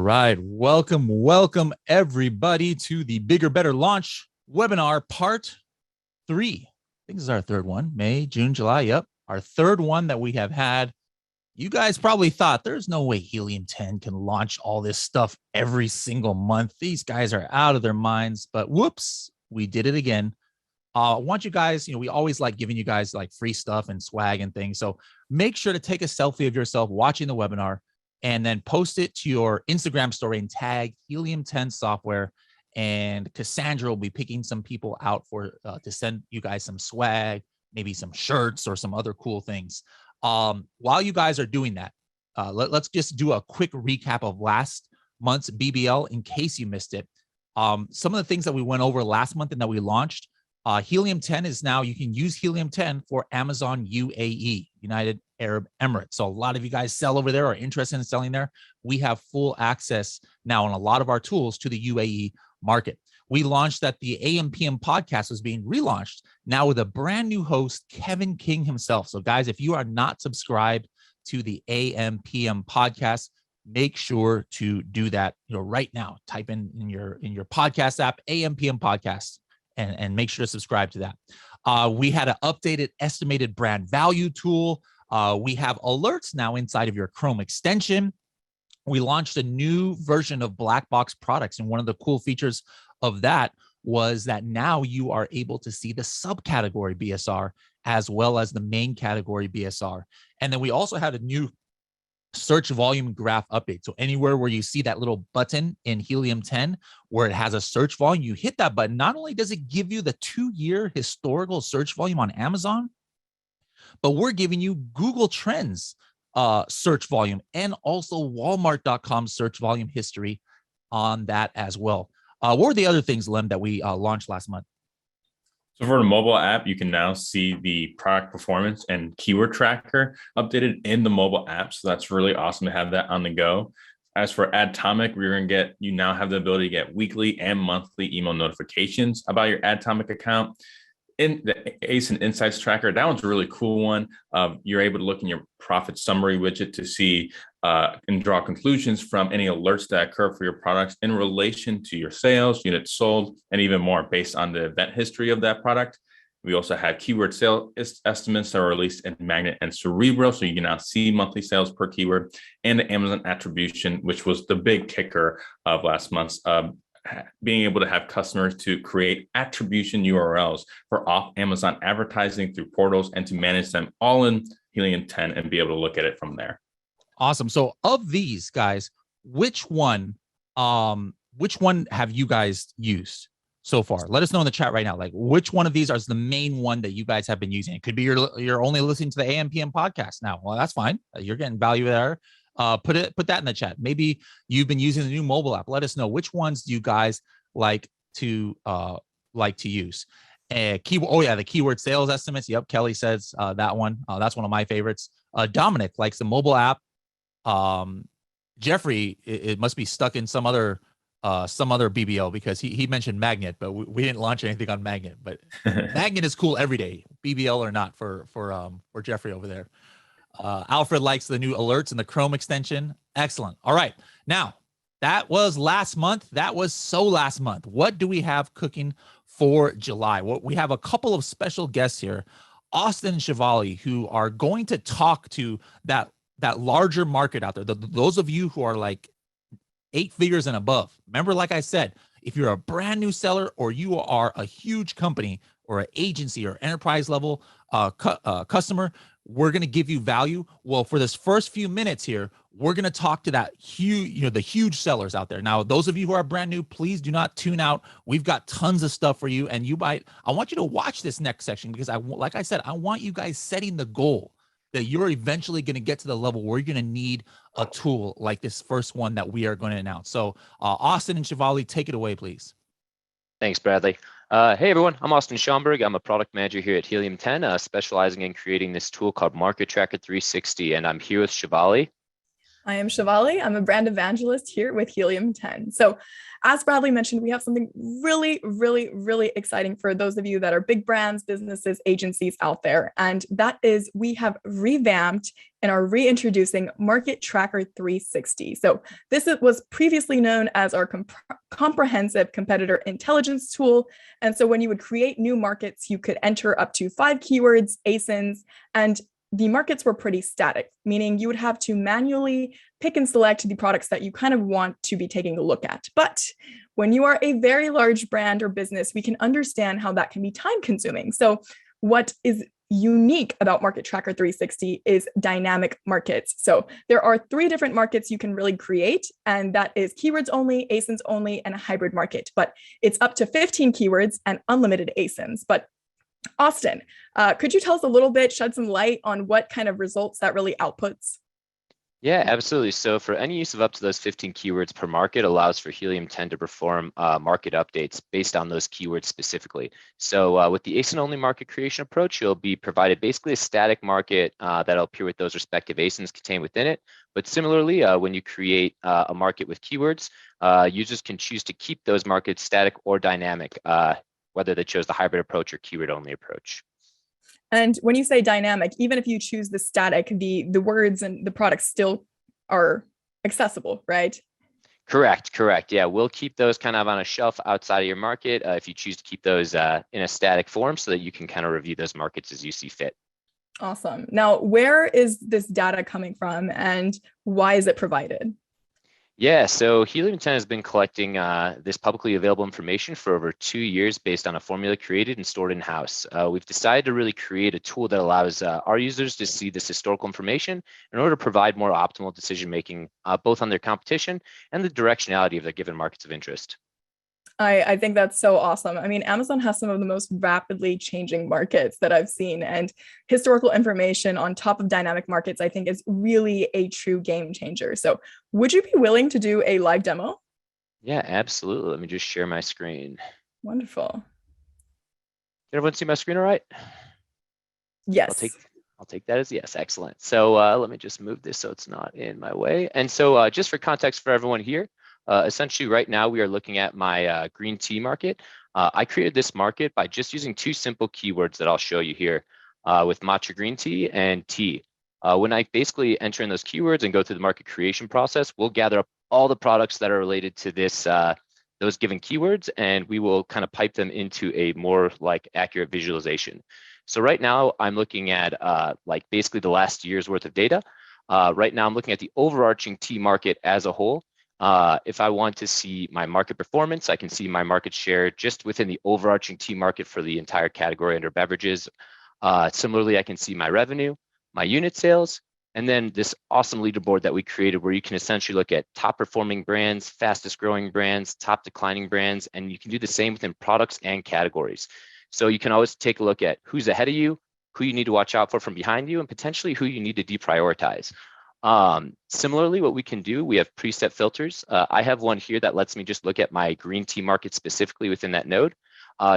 right. Welcome everybody to the Bigger Better Launch webinar part 3. I think this is our third one. May, June, July. Yep. Our third one that we have had. You guys probably thought there's no way Helium 10 can launch all this stuff every single month. These guys are out of their minds, but whoops, we did it again. I want you guys, we always like giving you guys like free stuff and swag and things. So make sure to take a selfie of yourself watching the webinar and then post it to your Instagram story and tag Helium 10 software. And Cassandra will be picking some people out for to send you guys some swag, maybe some shirts or some other cool things. While you guys are doing that, let's just do a quick recap of last month's BBL in case you missed it. Some of the things that we went over last month and that we launched. Helium 10 is now, you can use Helium 10 for Amazon UAE, United Arab Emirates. So a lot of you guys sell over there or are interested in selling there. We have full access now on a lot of our tools to the UAE market. We launched that the AM/PM podcast was being relaunched now with a brand new host, Kevin King himself. So guys, if you are not subscribed to the AM/PM podcast, make sure to do that right now. Type in your podcast app, AM/PM podcast. And make sure to subscribe to that. We had an updated estimated brand value tool. We have alerts now inside of your Chrome extension. We launched a new version of Black Box products. And one of the cool features of that was that now you are able to see the subcategory BSR as well as the main category BSR. And then we also had a new search volume graph update. So anywhere where you see that little button in Helium 10 where it has a search volume, you hit that button. Not only does it give you the 2-year historical search volume on Amazon, but we're giving you Google Trends search volume and also Walmart.com search volume history on that as well. What were the other things, Lem, that we launched last month? So for the mobile app, you can now see the product performance and keyword tracker updated in the mobile app. So that's really awesome to have that on the go. As for Adtomic, you now have the ability to get weekly and monthly email notifications about your Adtomic account. In the ACE and Insights tracker, that one's a really cool one. You're able to look in your profit summary widget to see and draw conclusions from any alerts that occur for your products in relation to your sales, units sold, and even more based on the event history of that product. We also have keyword sale estimates that are released in Magnet and Cerebro, so you can now see monthly sales per keyword, and the Amazon Attribution, which was the big kicker of last month's being able to have customers to create attribution URLs for off Amazon advertising through portals and to manage them all in Helium 10 and be able to look at it from there. Awesome. So of these guys, which one have you guys used so far? Let us know in the chat right now. Like which one of these is the main one that you guys have been using? It could be you're only listening to the AM/PM podcast now. Well, that's fine. You're getting value there. Put that in the chat. Maybe you've been using the new mobile app. Let us know which ones do you guys like to use. The keyword sales estimates. Yep, Kelly says that one. That's one of my favorites. Dominic likes the mobile app. Jeffrey, it must be stuck in some other BBL because he mentioned Magnet, but we didn't launch anything on Magnet. But Magnet is cool every day, BBL or not, for Jeffrey over there. Alfred likes the new alerts in the Chrome extension. Excellent. All right. Now, that was last month. That was so last month. What do we have cooking for July? Well, we have a couple of special guests here, Austin and Shivali, who are going to talk to that larger market out there. Those of you who are like 8 figures and above. Remember, like I said, if you're a brand new seller or you are a huge company or an agency or enterprise level customer, we're going to give you value. Well, for this first few minutes here, we're going to talk to that huge, the huge sellers out there. Now, those of you who are brand new, please do not tune out. We've got tons of stuff for you. And I want you to watch this next section because like I said, I want you guys setting the goal that you're eventually going to get to the level where you're going to need a tool like this first one that we are going to announce. So Austin and Shivali, take it away, please. Thanks, Bradley. Hey, everyone. I'm Austin Schomburg. I'm a product manager here at Helium 10, specializing in creating this tool called Market Tracker 360. And I'm here with Shivali. I am Shivali. I'm a brand evangelist here with Helium 10. So as Bradley mentioned, we have something really, really, really exciting for those of you that are big brands, businesses, agencies out there. And that is we have revamped and are reintroducing Market Tracker 360. So this was previously known as our comprehensive competitor intelligence tool. And so when you would create new markets, you could enter up to 5 keywords, ASINs, and the markets were pretty static, meaning you would have to manually pick and select the products that you kind of want to be taking a look at. But when you are a very large brand or business, we can understand how that can be time consuming. So what is unique about Market Tracker 360 is dynamic markets. So there are 3 different markets you can really create, and that is keywords only, ASINs only, and a hybrid market. But it's up to 15 keywords and unlimited ASINs. But Austin, could you tell us a little bit, shed some light on what kind of results that really outputs? Yeah, absolutely. So for any use of up to those 15 keywords per market allows for Helium 10 to perform market updates based on those keywords specifically. So with the ASIN only market creation approach, you'll be provided basically a static market that'll appear with those respective ASINs contained within it. But similarly, when you create a market with keywords, users can choose to keep those markets static or dynamic, whether they chose the hybrid approach or keyword only approach. And when you say dynamic, even if you choose the static, the words and the products still are accessible, right? Correct. Yeah, we'll keep those kind of on a shelf outside of your market if you choose to keep those in a static form so that you can kind of review those markets as you see fit. Awesome. Now, where is this data coming from and why is it provided? Yeah, so Helium 10 has been collecting this publicly available information for over 2 years based on a formula created and stored in-house. We've decided to really create a tool that allows our users to see this historical information in order to provide more optimal decision-making, both on their competition and the directionality of their given markets of interest. I think that's so awesome. I mean, Amazon has some of the most rapidly changing markets that I've seen, and historical information on top of dynamic markets, I think, is really a true game changer. So would you be willing to do a live demo? Yeah, absolutely. Let me just share my screen. Wonderful. Did everyone see my screen all right? Yes. I'll take that as yes. Excellent. So let me just move this so it's not in my way. And so just for context for everyone here, essentially right now we are looking at my green tea market. I created this market by just using 2 simple keywords that I'll show you here with matcha green tea and tea. When I basically enter in those keywords and go through the market creation process, we'll gather up all the products that are related to this those given keywords, and we will kind of pipe them into a more like accurate visualization. So right now I'm looking at like basically the last year's worth of data. Right now I'm looking at the overarching tea market as a whole. If I want to see my market performance, I can see my market share just within the overarching tea market for the entire category under beverages. Similarly, I can see my revenue, my unit sales, and then this awesome leaderboard that we created where you can essentially look at top performing brands, fastest growing brands, top declining brands, and you can do the same within products and categories. So you can always take a look at who's ahead of you, who you need to watch out for from behind you, and potentially who you need to deprioritize. Similarly, what we can do, we have preset filters. I have one here that lets me just look at my green tea market specifically within that node.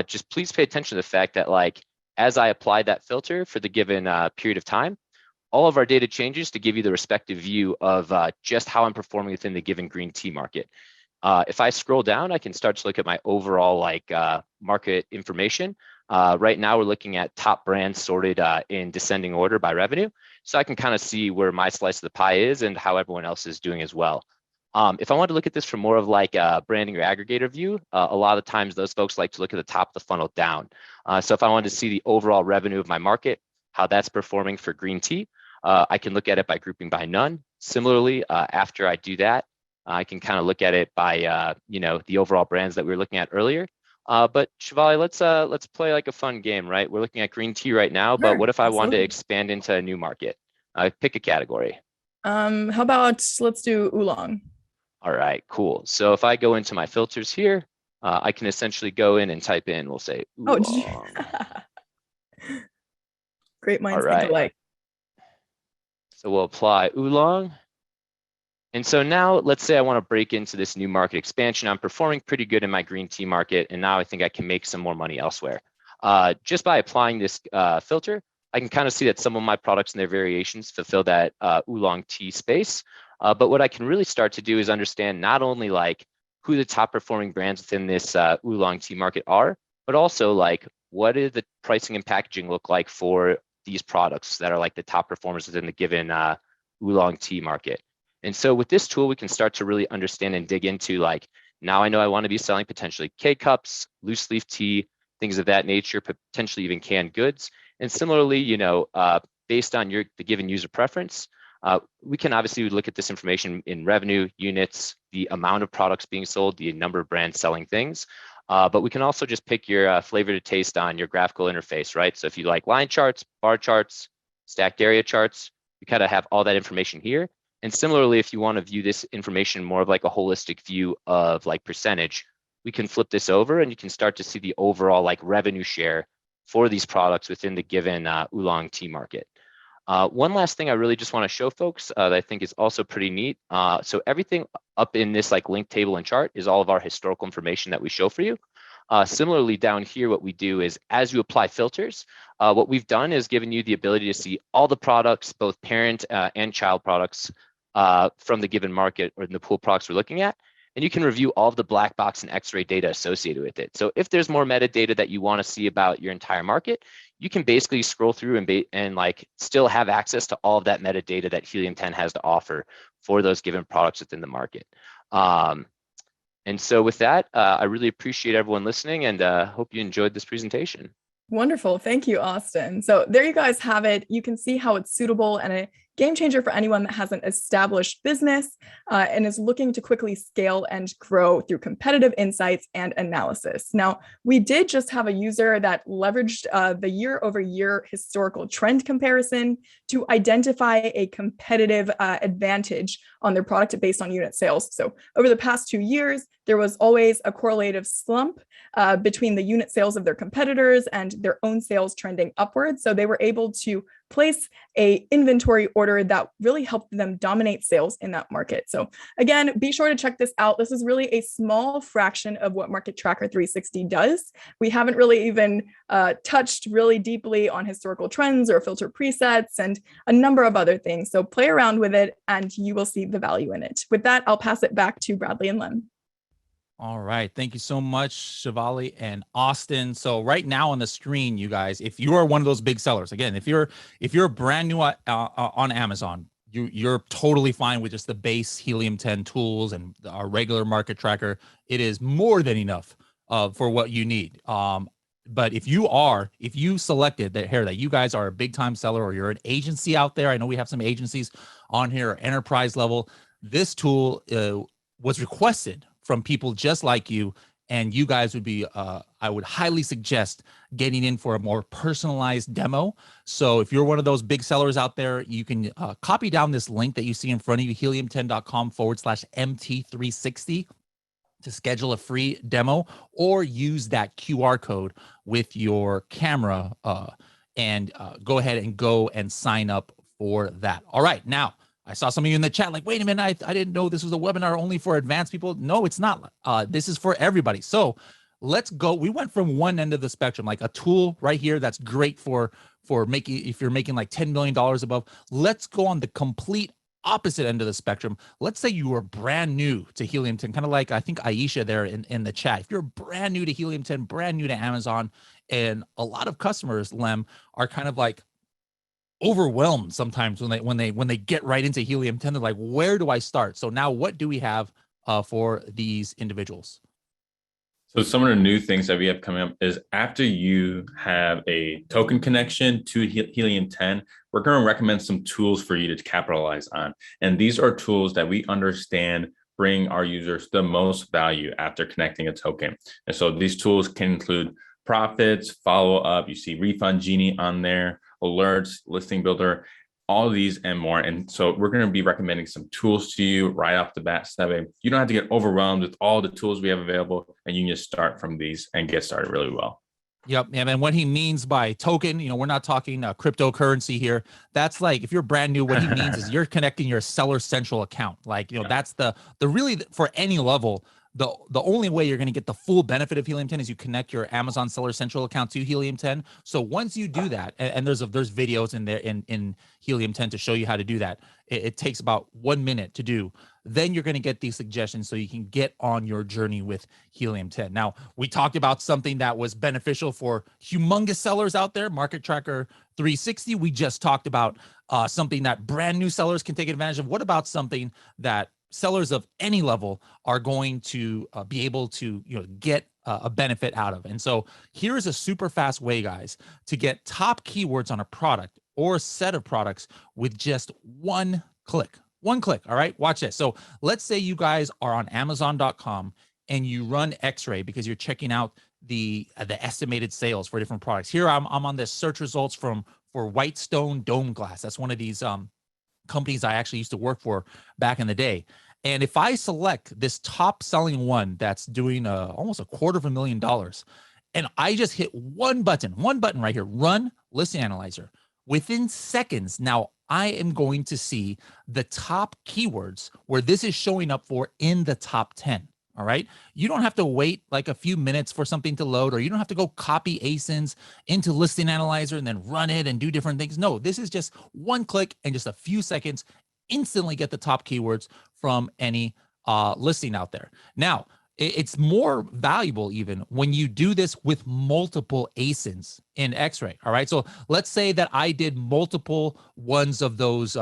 Just please pay attention to the fact that like, as I apply that filter for the given period of time, all of our data changes to give you the respective view of just how I'm performing within the given green tea market. If I scroll down, I can start to look at my overall like market information. Right now, we're looking at top brands sorted in descending order by revenue. So I can kind of see where my slice of the pie is and how everyone else is doing as well. If I want to look at this from more of like a branding or aggregator view, a lot of times those folks like to look at the top of the funnel down. So if I wanted to see the overall revenue of my market, how that's performing for green tea, I can look at it by grouping by none. Similarly, after I do that, I can kind of look at it by you know, the overall brands that we were looking at earlier. But Shivali, let's play like a fun game, right? We're looking at green tea right now, but Sure, what if I wanted to absolutely. expand into a new market? Pick a category. How about let's do oolong. All right, cool. So if I go into my filters here, I can essentially go in and type in, we'll say Oh, oolong. great minds All think right. alike. So we'll apply oolong. And so now let's say I want to break into this new market expansion. I'm performing pretty good in my green tea market, and now I think I can make some more money elsewhere. Just by applying this filter, I can kind of see that some of my products and their variations fulfill that oolong tea space. But what I can really start to do is understand not only like who the top performing brands within this oolong tea market are, but also like what do the pricing and packaging look like for these products that are like the top performers within the given oolong tea market. And so with this tool, we can start to really understand and dig into like, now I know I want to be selling potentially K-cups, loose leaf tea, things of that nature, potentially even canned goods. And similarly, you know, based on the given user preference, we can obviously look at this information in revenue, units, the amount of products being sold, the number of brands selling things. But we can also just pick your flavor to taste on your graphical interface, right? So if you like line charts, bar charts, stacked area charts, you kind of have all that information here. And similarly, if you want to view this information more of like a holistic view of like percentage, we can flip this over and you can start to see the overall like revenue share for these products within the given oolong tea market. One last thing I really just want to show folks that I think is also pretty neat. So everything up in this like link table and chart is all of our historical information that we show for you. Similarly, down here, what we do is as you apply filters, what we've done is given you the ability to see all the products, both parent and child products from the given market or the pool of products we're looking at. And you can review all of the black box and Xray data associated with it. So if there's more metadata that you want to see about your entire market, you can basically scroll through and like still have access to all of that metadata that Helium 10 has to offer for those given products within the market. And so with that, I really appreciate everyone listening and hope you enjoyed this presentation. Wonderful. Thank you, Austin. So there you guys have it. You can see how it's suitable and a game changer for anyone that has an established business and is looking to quickly scale and grow through competitive insights and analysis. Now, we did just have a user that leveraged the year-over-year historical trend comparison to identify a competitive advantage on their product based on unit sales. So over the past 2 years, there was always a correlative slump between the unit sales of their competitors and their own sales trending upwards. So they were able to place a inventory order that really helped them dominate sales in that market. So again, be sure to check this out. This is really a small fraction of what Market Tracker 360 does. We haven't really even touched really deeply on historical trends or filter presets and a number of other things. So play around with it and you will see the value in it. With that, I'll pass it back to Bradley and Lem. All right. Thank you so much, Shivali and Austin. So right now on the screen, you guys, if you are one of those big sellers, again, if you're brand new on Amazon, you're totally fine with just the base Helium 10 tools and our regular market tracker. It is more than enough for what you need. But if you selected that you guys are a big time seller or you're an agency out there, I know we have some agencies on here, enterprise level, this tool was requested from people just like you, and you guys would be, I would highly suggest getting in for a more personalized demo. So if you're one of those big sellers out there, you can copy down this link that you see in front of you, helium10.com/MT360 to schedule a free demo, or use that QR code with your camera and go ahead and go and sign up for that. All right, now, I saw some of you in the chat like, wait a minute, I didn't know this was a webinar only for advanced people. No, it's not. This is for everybody. So let's go. We went from one end of the spectrum, like a tool right here that's great for making, if you're making like $10 million above. Let's go on the complete opposite end of the spectrum. Let's say you are brand new to Helium 10, kind of like I think Aisha there in the chat. If you're brand new to Helium 10, brand new to Amazon, and a lot of customers, Lem, are kind of like overwhelmed sometimes when they get right into Helium 10. They're like, where do I start? So now what do we have for these individuals? So some of the new things that we have coming up is after you have a token connection to Helium 10, we're going to recommend some tools for you to capitalize on. And these are tools that we understand bring our users the most value after connecting a token. And so these tools can include profits, follow up, you see Refund Genie on there, alerts, listing builder, all of these and more. And so we're going to be recommending some tools to you right off the bat. So that way you don't have to get overwhelmed with all the tools we have available, and you can just start from these and get started really well. Yep. And what he means by token, we're not talking cryptocurrency here. That's like, if you're brand new, what he means is you're connecting your Seller Central account. Like, that's the really, for any level, the only way you're going to get the full benefit of Helium 10 is you connect your Amazon Seller Central account to Helium 10. So once you do that, and there's videos in there in Helium 10 to show you how to do that. It takes about 1 minute to do. Then you're going to get these suggestions so you can get on your journey with Helium 10. Now, we talked about something that was beneficial for humongous sellers out there, Market Tracker 360. We just talked about something that brand new sellers can take advantage of. What about something that sellers of any level are going to be able to get a benefit out of? And so here is a super fast way, guys, to get top keywords on a product or a set of products with just one click. One click. All right, watch this. So let's say you guys are on Amazon.com and you run Xray because you're checking out the estimated sales for different products. Here I'm on the search results for Whitestone Dome Glass. That's one of these companies I actually used to work for back in the day. And if I select this top selling one that's doing almost $250,000, and I just hit one button right here, run listing analyzer, within seconds, now I am going to see the top keywords where this is showing up for in the top 10. All right. You don't have to wait like a few minutes for something to load, or you don't have to go copy ASINs into listing analyzer and then run it and do different things. No, this is just one click and just a few seconds, instantly get the top keywords from any listing out there. Now, it's more valuable even when you do this with multiple ASINs in Xray. All right. So let's say that I did multiple ones of those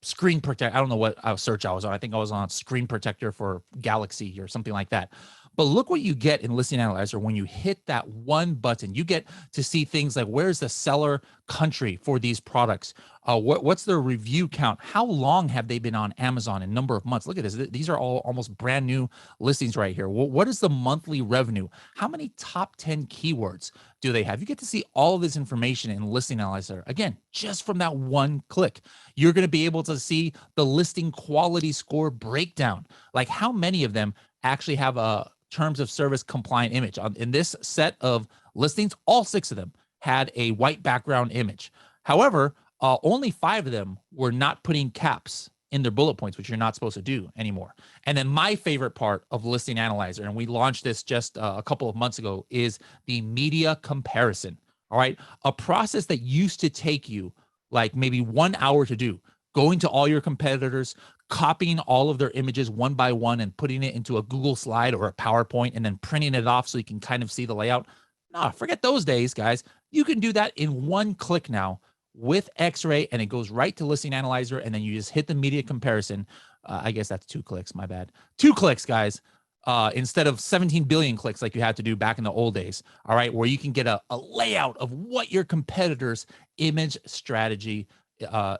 screen protect. I don't know what search I was on. I think I was on screen protector for Galaxy or something like that. But look what you get in Listing Analyzer when you hit that one button. You get to see things like where's the seller country for these products? What's their review count? How long have they been on Amazon in number of months? Look at this. These are all almost brand new listings right here. What is the monthly revenue? How many top 10 keywords do they have? You get to see all of this information in Listing Analyzer. Again, just from that one click, you're going to be able to see the listing quality score breakdown. Like how many of them actually have a terms of service compliant image. In this set of listings, all 6 of them had a white background image. However, only 5 of them were not putting caps in their bullet points, which you're not supposed to do anymore. And then my favorite part of Listing Analyzer, and we launched this just a couple of months ago, is the media comparison. All right. A process that used to take you like maybe 1 hour to do, going to all your competitors, copying all of their images one by one and putting it into a Google slide or a PowerPoint and then printing it off so you can kind of see the layout. No, forget those days, guys. You can do that in one click now with Xray, and it goes right to Listing Analyzer, and then you just hit the media comparison. I guess that's 2 clicks, my bad. 2 clicks, guys, instead of 17 billion clicks like you had to do back in the old days, all right, where you can get a layout of what your competitor's image strategy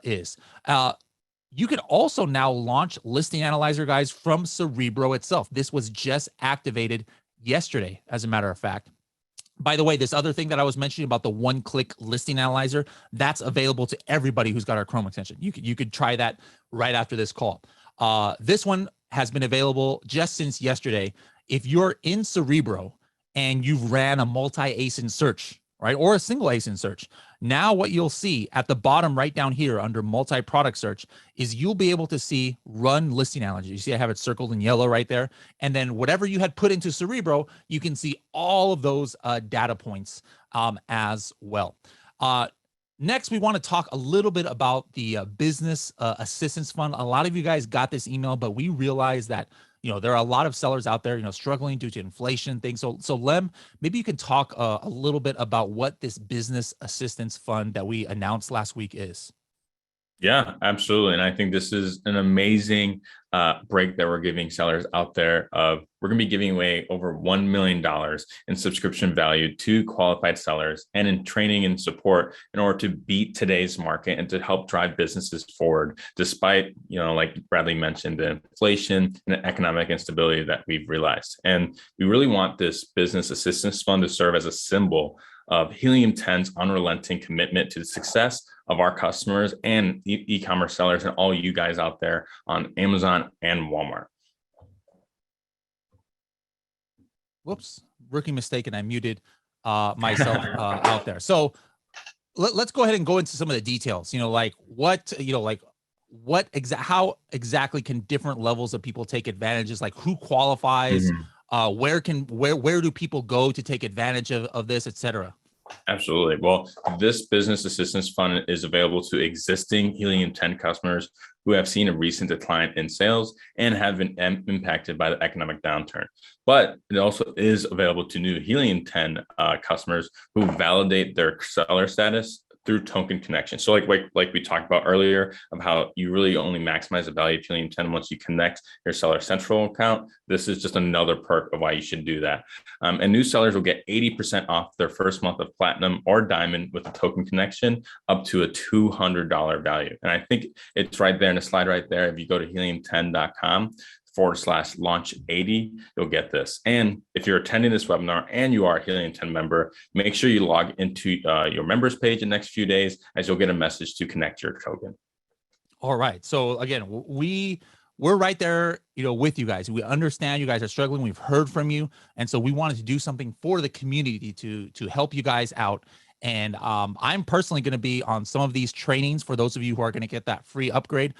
is. You can also now launch Listing Analyzer, guys, from Cerebro itself. This was just activated yesterday, as a matter of fact. By the way, this other thing that I was mentioning about the one-click Listing Analyzer, that's available to everybody who's got our Chrome extension. You could try that right after this call. This one has been available just since yesterday. If you're in Cerebro and you've ran a multi-ASIN search, right, or a single ASIN search, now what you'll see at the bottom right down here under multi-product search is you'll be able to see run listing analyzer. You see I have it circled in yellow right there. And then whatever you had put into Cerebro, you can see all of those data points as well. Next, we want to talk a little bit about the business assistance fund. A lot of you guys got this email, but we realized that there are a lot of sellers out there, struggling due to inflation and things. So Lem, maybe you can talk a little bit about what this business assistance fund that we announced last week is. Yeah, absolutely. And I think this is an amazing break that we're giving sellers out there. We're going to be giving away over $1 million in subscription value to qualified sellers and in training and support in order to beat today's market and to help drive businesses forward, despite, like Bradley mentioned, the inflation and the economic instability that we've realized. And we really want this business assistance fund to serve as a symbol of Helium 10's unrelenting commitment to the success of our customers and e-commerce sellers and all you guys out there on Amazon and Walmart. Whoops, rookie mistake, and I muted myself out there. So let's go ahead and go into some of the details. How exactly can different levels of people take advantages? Like who qualifies? where do people go to take advantage of this, etc.? Absolutely. Well, this business assistance fund is available to existing Helium 10 customers who have seen a recent decline in sales and have been impacted by the economic downturn. But it also is available to new Helium 10 customers who validate their seller status through token connection. So like we talked about earlier of how you really only maximize the value of Helium 10 once you connect your Seller Central account. This is just another perk of why you should do that. And new sellers will get 80% off their first month of Platinum or Diamond with a token connection up to a $200 value. And I think it's right there in the slide right there. If you go to helium10.com/launch80, you'll get this. And if you're attending this webinar and you are a Helium 10 member, make sure you log into your members page in the next few days, as you'll get a message to connect your token. All right. So again, we're right there, with you guys. We understand you guys are struggling. We've heard from you. And so we wanted to do something for the community to help you guys out. And I'm personally going to be on some of these trainings for those of you who are going to get that free upgrade.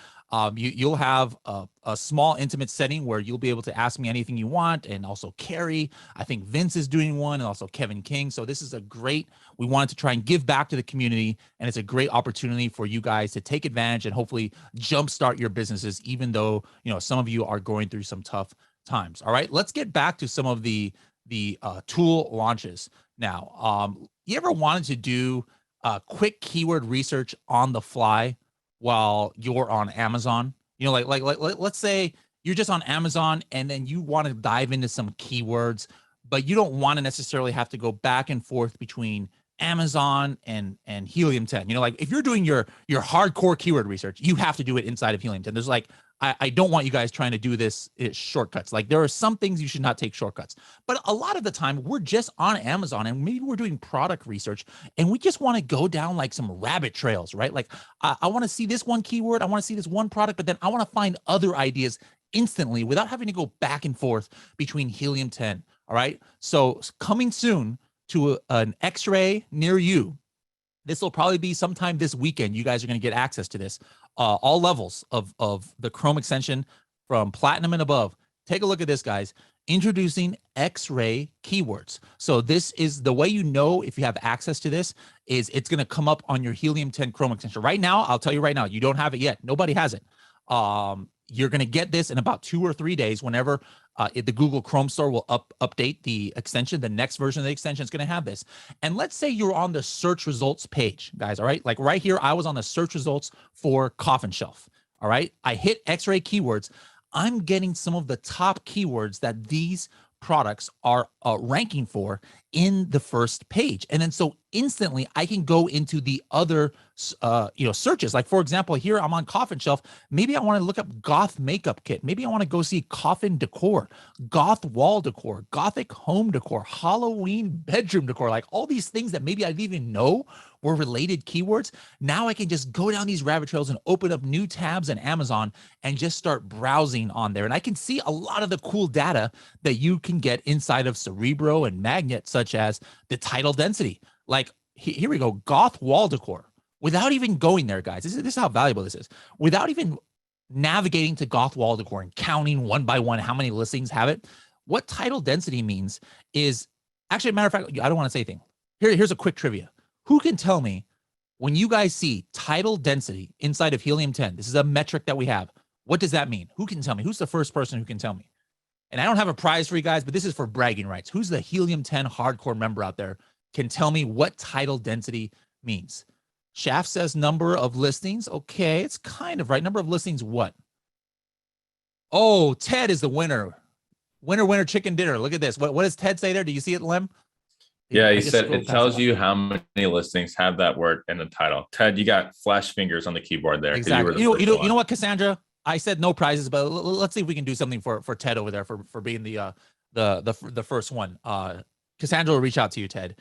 You'll have a small intimate setting where you'll be able to ask me anything you want. And also Carrie, I think Vince is doing one, and also Kevin King. So this is we wanted to try and give back to the community. And it's a great opportunity for you guys to take advantage and hopefully jumpstart your businesses, even though, some of you are going through some tough times. All right, let's get back to some of the tool launches. Now, you ever wanted to do quick keyword research on the fly while you're on Amazon? Let's say you're just on Amazon and then you want to dive into some keywords, but you don't want to necessarily have to go back and forth between Amazon and Helium 10. If you're doing your hardcore keyword research, you have to do it inside of Helium 10. There's I don't want you guys trying to do this shortcuts. There are some things you should not take shortcuts, but a lot of the time we're just on Amazon and maybe we're doing product research and we just want to go down some rabbit trails, right? I want to see this one keyword, I want to see this one product, but then I want to find other ideas instantly without having to go back and forth between Helium 10. All right. So coming soon to an Xray near you. This will probably be sometime this weekend. You guys are going to get access to this. All levels of the Chrome extension from Platinum and above. Take a look at this, guys. Introducing Xray Keywords. So this is the way if you have access to this is it's going to come up on your Helium 10 Chrome extension. Right now, I'll tell you right now, you don't have it yet. Nobody has it. You're going to get this in about 2 or 3 days whenever the Google Chrome store will update the extension. The next version of the extension is going to have this. And let's say you're on the search results page, guys. All right. Right here, I was on the search results for coffin shelf. All right. I hit Xray Keywords. I'm getting some of the top keywords that these products are ranking for in the first page. And then so instantly I can go into the other searches. For example, here I'm on coffin shelf. Maybe I want to look up goth makeup kit. Maybe I want to go see coffin decor, goth wall decor, gothic home decor, Halloween bedroom decor, all these things that maybe I didn't even know were related keywords. Now I can just go down these rabbit trails and open up new tabs in Amazon and just start browsing on there. And I can see a lot of the cool data that you can get inside of Cerebro and Magnet, such as the title density. Here we go, goth wall decor. Without even going there, guys, this is how valuable this is. Without even navigating to goth wall decor and counting one by one how many listings have it, what title density means is actually, a matter of fact, I don't want to say anything. Here's a quick trivia. Who can tell me when you guys see title density inside of Helium 10? This is a metric that we have. What does that mean? Who can tell me? Who's the first person who can tell me? And I don't have a prize for you guys, but this is for bragging rights. Who's the Helium 10 hardcore member out there can tell me what title density means? Shaft says number of listings. Okay, it's kind of right. Number of listings, what? Oh, Ted is the winner. Winner, chicken dinner. Look at this. What does Ted say there? Do you see it, Lem? Yeah, he said it tells you how many listings have that word in the title. Ted, you got flash fingers on the keyboard there. Exactly. You know what, Cassandra? I said no prizes, but let's see if we can do something for Ted over there for being the first one. Cassandra will reach out to you, Ted.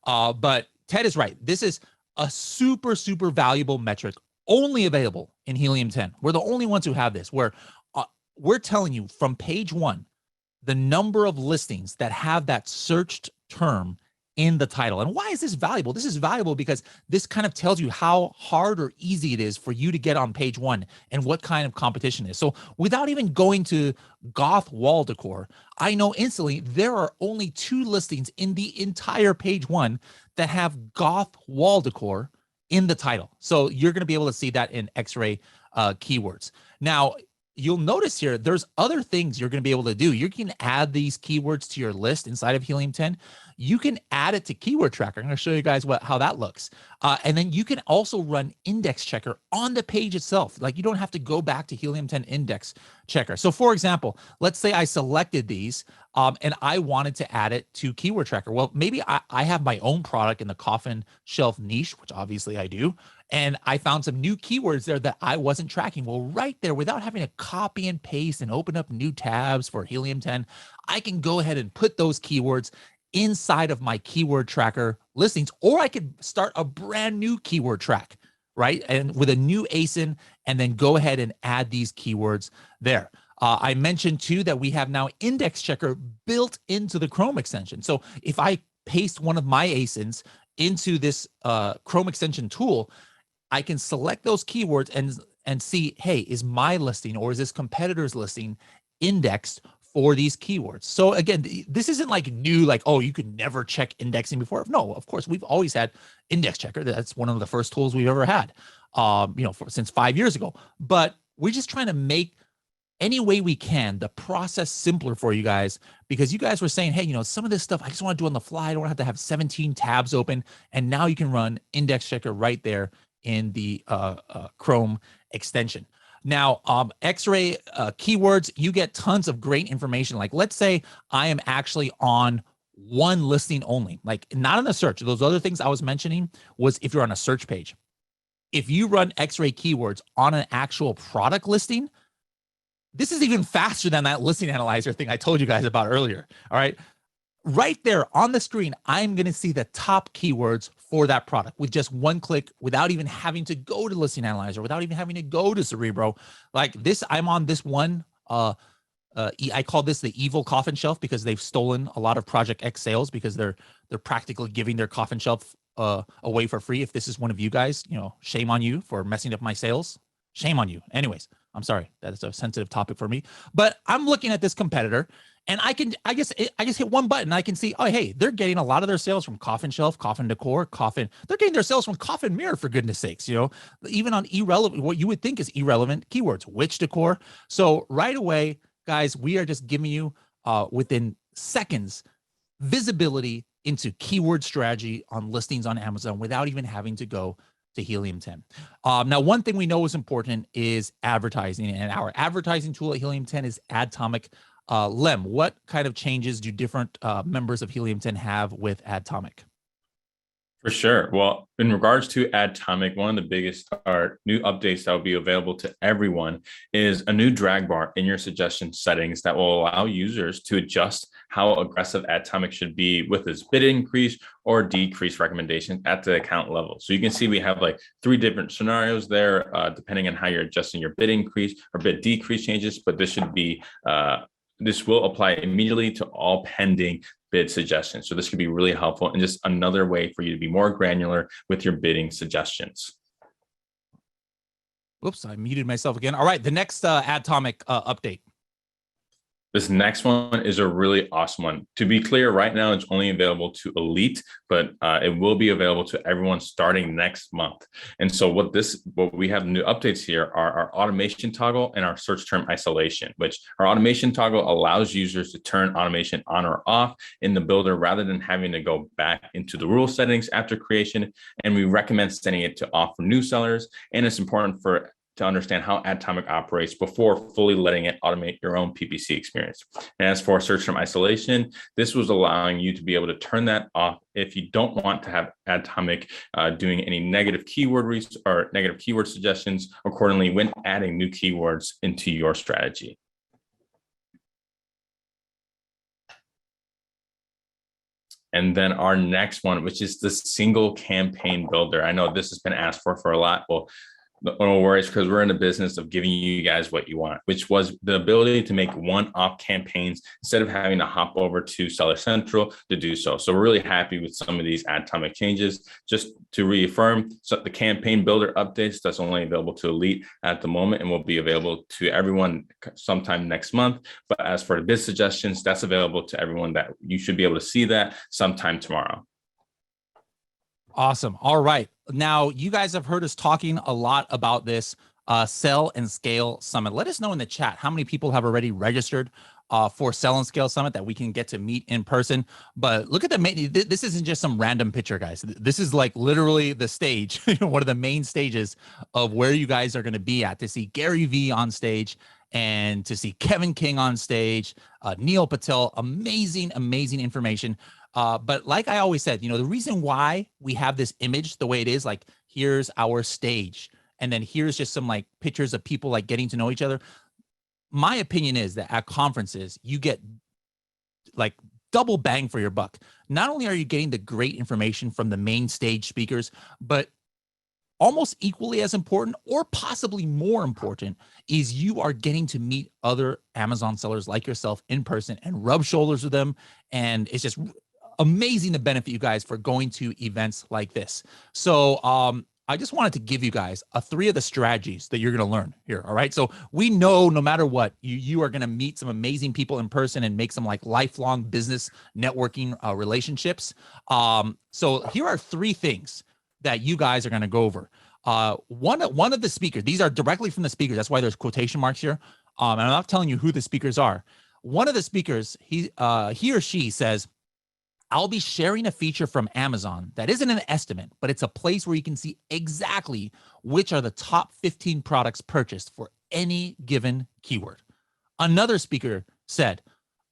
But Ted is right. This is a super, super valuable metric only available in Helium 10. We're the only ones who have this, where we're telling you from page 1, the number of listings that have that searched term in the title. And why is this valuable? This is valuable because this kind of tells you how hard or easy it is for you to get on page one and what kind of competition is. So without even going to goth wall decor, I know instantly there are only 2 listings in the entire page one that have goth wall decor in the title. So you're going to be able to see that in Xray keywords. Now, you'll notice here, there's other things you're going to be able to do. You can add these keywords to your list inside of Helium 10. You can add it to Keyword Tracker. I'm going to show you guys how that looks. And then you can also run Index Checker on the page itself. Like, you don't have to go back to Helium 10 Index Checker. So for example, let's say I selected these and I wanted to add it to Keyword Tracker. Well, maybe I have my own product in the coffin shelf niche, which obviously I do. And I found some new keywords there that I wasn't tracking. Well, right there, without having to copy and paste and open up new tabs for Helium 10, I can go ahead and put those keywords inside of my keyword tracker listings, or I could start a brand new keyword track, right? And with a new ASIN, and then go ahead and add these keywords there. I mentioned too that we have now Index Checker built into the Chrome extension. So if I paste one of my ASINs into this Chrome extension tool, I can select those keywords and see, hey, is my listing or is this competitor's listing indexed for these keywords? So again, this isn't like new, like, oh, you could never check indexing before. No, of course, we've always had Index Checker. That's one of the first tools we've ever had, since 5 years ago. But we're just trying to make any way we can the process simpler for you guys, because you guys were saying, hey, some of this stuff I just want to do on the fly. I don't have to have 17 tabs open. And now you can run Index Checker right there in the Chrome extension. Now, Xray keywords, you get tons of great information. Like, let's say I am actually on one listing only, like not on the search. Those other things I was mentioning was if you're on a search page. If you run Xray keywords on an actual product listing, this is even faster than that listing analyzer thing I told you guys about earlier. All right. Right there on the screen, I'm going to see the top keywords for that product with just one click, without even having to go to Listing Analyzer, without even having to go to Cerebro. Like this, I'm on this one. I call this the evil coffin shelf because they've stolen a lot of Project X sales, because they're practically giving their coffin shelf away for free. If this is one of you guys, shame on you for messing up my sales. Shame on you. Anyways, I'm sorry. That is a sensitive topic for me. But I'm looking at this competitor, and I just hit one button. I can see, oh, hey, they're getting a lot of their sales from coffin shelf, coffin decor, coffin. They're getting their sales from coffin mirror, for goodness sakes. Even on irrelevant, what you would think is irrelevant keywords, witch decor. So right away, guys, we are just giving you within seconds visibility into keyword strategy on listings on Amazon without even having to go to Helium 10. Now, one thing we know is important is advertising, and our advertising tool at Helium 10 is Adtomic. Lem, what kind of changes do different members of Helium 10 have with Adtomic? For sure. Well, in regards to Adtomic, one of the biggest new updates that will be available to everyone is a new drag bar in your suggestion settings that will allow users to adjust how aggressive Adtomic should be with its bid increase or decrease recommendation at the account level. So you can see we have like 3 different scenarios there, depending on how you're adjusting your bid increase or bid decrease changes, but this should be this will apply immediately to all pending bid suggestions. So this could be really helpful and just another way for you to be more granular with your bidding suggestions. Whoops, I muted myself again. All right, the next Adtomic update. This next one is a really awesome one. To be clear, right now it's only available to Elite, but it will be available to everyone starting next month. And so what we have new updates here are our automation toggle and our search term isolation, which our automation toggle allows users to turn automation on or off in the builder rather than having to go back into the rule settings after creation. And we recommend setting it to off for new sellers. And it's important to understand how Adtomic operates before fully letting it automate your own PPC experience. And as for search term isolation, this was allowing you to be able to turn that off if you don't want to have Adtomic doing any negative keyword or negative keyword suggestions accordingly when adding new keywords into your strategy. And then our next one, which is the single campaign builder. I know this has been asked for a lot. Well, No worries, because we're in the business of giving you guys what you want, which was the ability to make one-off campaigns instead of having to hop over to Seller Central to do so. So we're really happy with some of these Adtomic changes. Just to reaffirm, so the campaign builder updates, that's only available to Elite at the moment and will be available to everyone sometime next month. But as for the bid suggestions, that's available to everyone. That you should be able to see that sometime tomorrow. Awesome. All right. Now, you guys have heard us talking a lot about this Sell and Scale Summit. Let us know in the chat how many people have already registered for Sell and Scale Summit that we can get to meet in person. But look at this isn't just some random picture, guys. This is like literally the stage, one of the main stages of where you guys are going to be at, to see Gary Vee on stage and to see Kevin King on stage, Neil Patel, amazing, amazing information. But like I always said, the reason why we have this image the way it is, like here's our stage, and then here's just some like pictures of people like getting to know each other. My opinion is that at conferences, you get like double bang for your buck. Not only are you getting the great information from the main stage speakers, but almost equally as important, or possibly more important, is you are getting to meet other Amazon sellers like yourself in person and rub shoulders with them. And it's just amazing the benefit you guys for going to events like this. So I just wanted to give you guys 3 of the strategies that you're going to learn here. All right. So we know no matter what, you are going to meet some amazing people in person and make some like lifelong business networking relationships. So here are 3 things that you guys are going to go over. One of the speakers, these are directly from the speakers. That's why there's quotation marks here. And I'm not telling you who the speakers are. One of the speakers, he or she says, I'll be sharing a feature from Amazon that isn't an estimate, but it's a place where you can see exactly which are the top 15 products purchased for any given keyword. Another speaker said,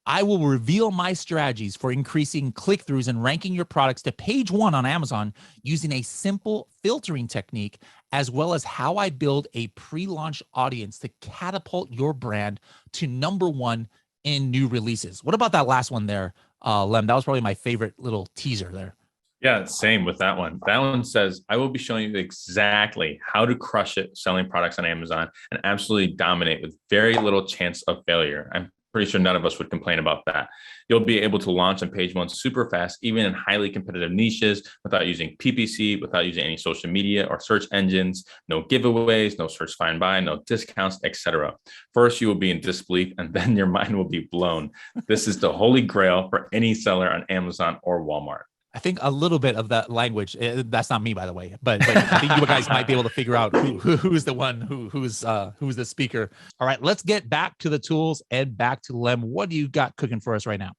I will reveal my strategies for increasing click-throughs and ranking your products to page 1 on Amazon using a simple filtering technique, as well as how I build a pre-launch audience to catapult your brand to #1 in new releases. What about that last one there, Lem? That was probably my favorite little teaser there. Yeah, same with that one. That one says, I will be showing you exactly how to crush it selling products on Amazon and absolutely dominate with very little chance of failure. I'm pretty sure none of us would complain about that. You'll be able to launch on page 1 super fast, even in highly competitive niches, without using PPC, without using any social media or search engines, no giveaways, no search find buy, no discounts, etc. First, you will be in disbelief, and then your mind will be blown. This is the holy grail for any seller on Amazon or Walmart. I think a little bit of that language, that's not me, by the way, but I think you guys might be able to figure out who's the one who's the speaker. All right, let's get back to the tools and back to Lem. What do you got cooking for us right now?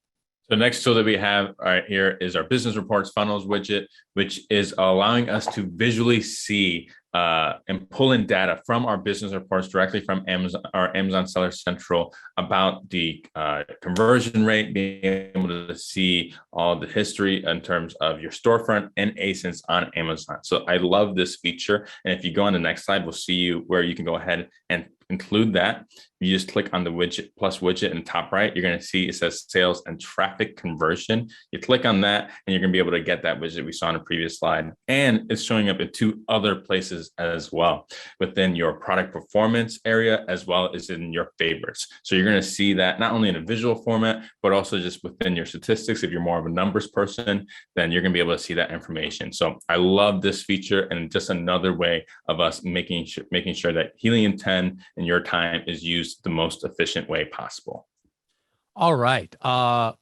So next tool that we have right here is our business reports funnels widget, which is allowing us to visually see and pull in data from our business reports directly from Amazon, our Amazon Seller Central, about the conversion rate, being able to see all the history in terms of your storefront and ASINs on Amazon. So I love this feature. And if you go on the next slide, we'll see you where you can go ahead and include that. You just click on the widget plus widget in the top right. You're going to see it says sales and traffic conversion. You click on that and you're going to be able to get that widget we saw in a previous slide. And it's showing up in 2 other places as well, within your product performance area, as well as in your favorites. So you're going to see that not only in a visual format, but also just within your statistics. If you're more of a numbers person, then you're going to be able to see that information. So I love this feature, and just another way of us making sure that Helium 10 in your time is used the most efficient way possible. All right.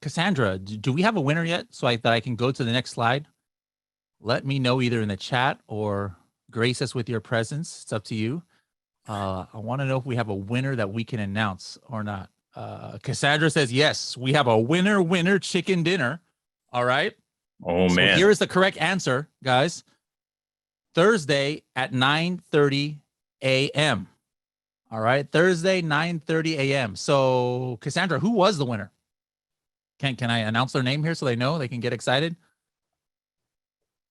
Cassandra, do we have a winner yet so that I can go to the next slide? Let me know either in the chat or grace us with your presence. It's up to you. I want to know if we have a winner that we can announce or not. Cassandra says, yes, we have a winner chicken dinner. All right. Oh, so man. Here is the correct answer, guys. Thursday at 9:30 a.m. All right, Thursday, 9:30 a.m. So, Cassandra, who was the winner? Can I announce their name here so they know, they can get excited?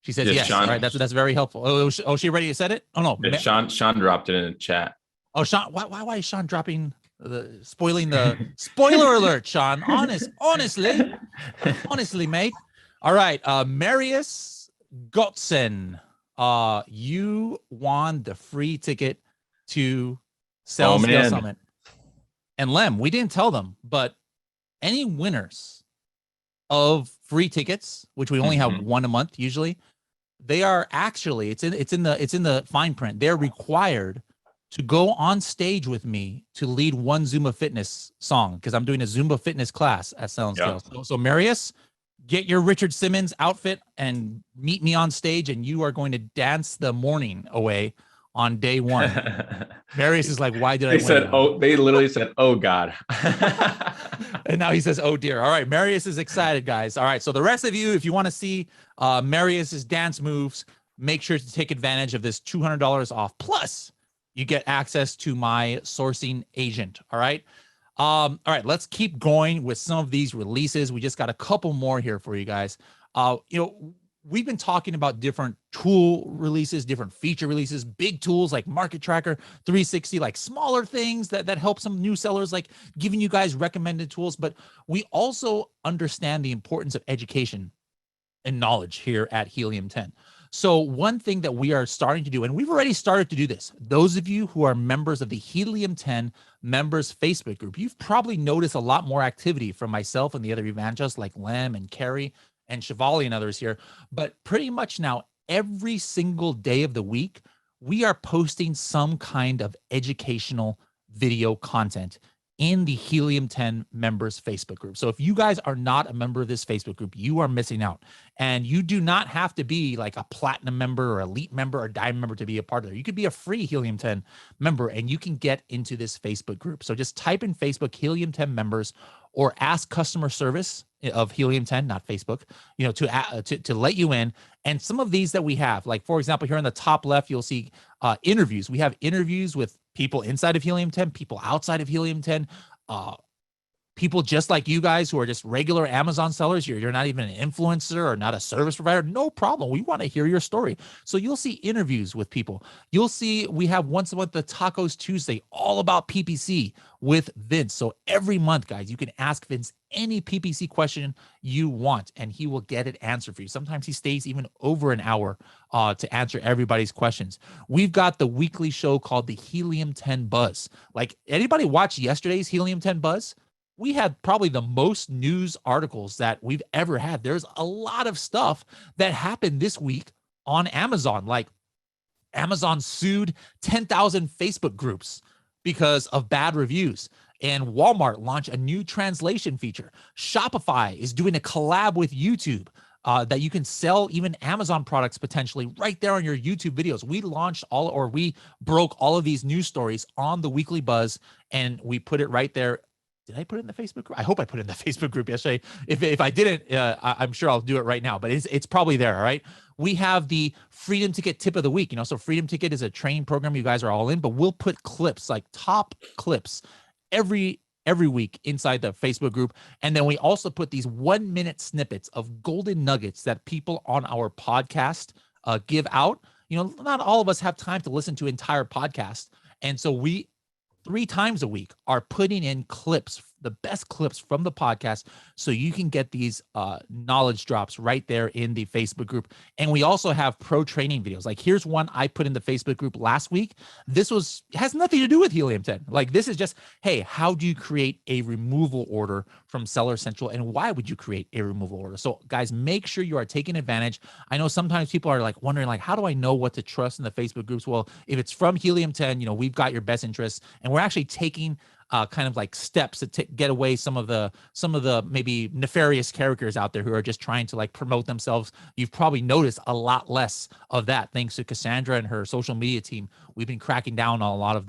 She says yes. Sean. All right, that's very helpful. Oh, she already said it? Oh no, Yeah, Sean dropped it in the chat. Oh, Sean, why is Sean dropping spoiling the spoiler alert? Sean, honestly, mate. All right, Marius Gotzen. you won the free ticket to Oh, Sales Scale man. Summit. And Lem, we didn't tell them, but any winners of free tickets, which we only have one a month usually, they are actually, it's in the fine print. They're required to go on stage with me to lead one Zumba Fitness song, because I'm doing a Zumba Fitness class at Sell and Scale. So Marius, get your Richard Simmons outfit and meet me on stage, and you are going to dance the morning away on day one. Marius is like, why did I win? They literally said, oh God. And now he says, oh dear. All right, Marius is excited, guys. All right, so the rest of you, if you want to see Marius's dance moves, make sure to take advantage of this $200 off. Plus, you get access to my sourcing agent. All right. All right, let's keep going with some of these releases. We just got a couple more here for you guys. We've been talking about different tool releases, different feature releases, big tools like Market Tracker 360, like smaller things that help some new sellers, like giving you guys recommended tools. But we also understand the importance of education and knowledge here at Helium 10. So one thing that we are starting to do, and we've already started to do this, those of you who are members of the Helium 10 members Facebook group, you've probably noticed a lot more activity from myself and the other evangelists like Lem and Carrie and Shivali and others here. But pretty much now, every single day of the week, we are posting some kind of educational video content in the Helium 10 members Facebook group. So if you guys are not a member of this Facebook group, you are missing out. And you do not have to be like a platinum member or elite member or diamond member to be a part of it. You could be a free Helium 10 member and you can get into this Facebook group. So just type in Facebook Helium 10 members or ask customer service of Helium 10, not Facebook, to let you in. And some of these that we have, like for example, here on the top left, you'll see interviews. We have interviews with people inside of Helium 10, people outside of Helium 10, people just like you guys who are just regular Amazon sellers. You're not even an influencer or not a service provider. No problem. We want to hear your story. So you'll see interviews with people. You'll see we have once a month the Tacos Tuesday, all about PPC with Vince. So every month, guys, you can ask Vince any PPC question you want, and he will get it answered for you. Sometimes he stays even over an hour to answer everybody's questions. We've got the weekly show called the Helium 10 Buzz. Like, anybody watch yesterday's Helium 10 Buzz? We had probably the most news articles that we've ever had. There's a lot of stuff that happened this week on Amazon. Like, Amazon sued 10,000 Facebook groups because of bad reviews. And Walmart launched a new translation feature. Shopify is doing a collab with YouTube that you can sell even Amazon products potentially right there on your YouTube videos. We we broke all of these news stories on the weekly buzz, and we put it right there. Did I put it in the Facebook group? I hope I put it in the Facebook group yesterday. If I didn't, I'm sure I'll do it right now, but it's probably there. All right. We have the Freedom Ticket tip of the week. So Freedom Ticket is a training program you guys are all in, but we'll put clips, like top clips every week inside the Facebook group. And then we also put these 1-minute snippets of golden nuggets that people on our podcast give out. Not all of us have time to listen to entire podcasts. And so we 3 times a week are putting in clips, the best clips from the podcast, so you can get these knowledge drops right there in the Facebook group. And we also have pro training videos. Like, here's one I put in the Facebook group last week. This has nothing to do with Helium 10. Like, this is just, hey, how do you create a removal order from Seller Central, and why would you create a removal order? So guys, make sure you are taking advantage. I know sometimes people are like wondering, like, how do I know what to trust in the Facebook groups? Well, if it's from Helium 10, we've got your best interests, and we're actually taking kind of like steps to get away some of the maybe nefarious characters out there who are just trying to like promote themselves. You've probably noticed a lot less of that thanks to Cassandra and her social media team. We've been cracking down on a lot of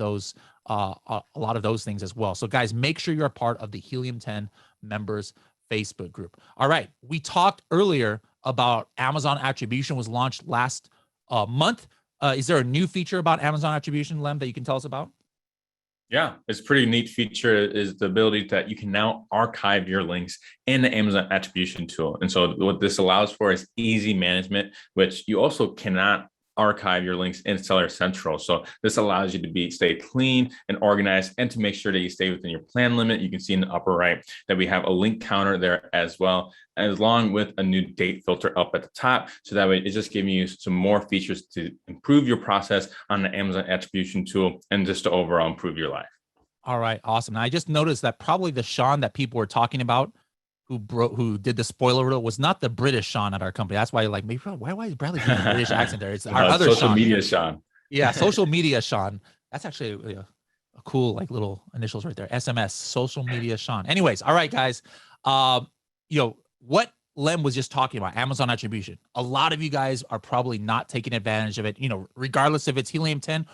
those things as well. So guys, make sure you're a part of the Helium 10 members Facebook group. All right, we talked earlier about Amazon Attribution was launched last month. Is there a new feature about Amazon Attribution, Lem, that you can tell us about? Yeah, it's a pretty neat feature is the ability that you can now archive your links in the Amazon Attribution tool. And so what this allows for is easy management, which you also cannot archive your links in Seller Central. So this allows you to stay clean and organized, and to make sure that you stay within your plan limit. You can see in the upper right that we have a link counter there as well, along with a new date filter up at the top. So that way it's just giving you some more features to improve your process on the Amazon attribution tool, and just to overall improve your life. All right, awesome. Now I just noticed that probably the Sean that people were talking about, who did the spoiler reel, was not the British Sean at our company. That's why, like, maybe why is Bradley doing a British accent there? It's our other social Sean. media Sean. Yeah, social media Sean. That's actually a cool, like, little initials right there. SMS, social media Sean. Anyways, all right, guys. What Lem was just talking about, Amazon attribution. A lot of you guys are probably not taking advantage of it. Regardless if it's Helium 10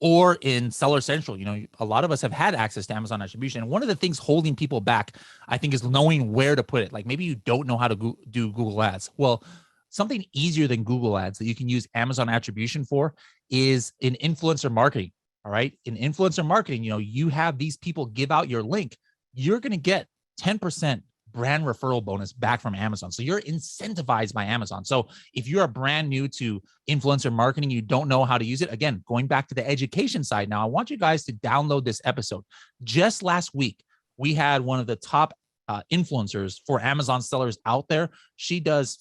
or in Seller Central. A lot of us have had access to Amazon attribution. And one of the things holding people back, I think, is knowing where to put it. Like, maybe you don't know how to do Google Ads. Well, something easier than Google Ads that you can use Amazon attribution for is in influencer marketing. All right. In influencer marketing, you have these people give out your link. You're going to get 10% brand referral bonus back from Amazon. So you're incentivized by Amazon. So if you're a brand new to influencer marketing, you don't know how to use it. Again, going back to the education side now, I want you guys to download this episode. Just last week, we had one of the top influencers for Amazon sellers out there. She does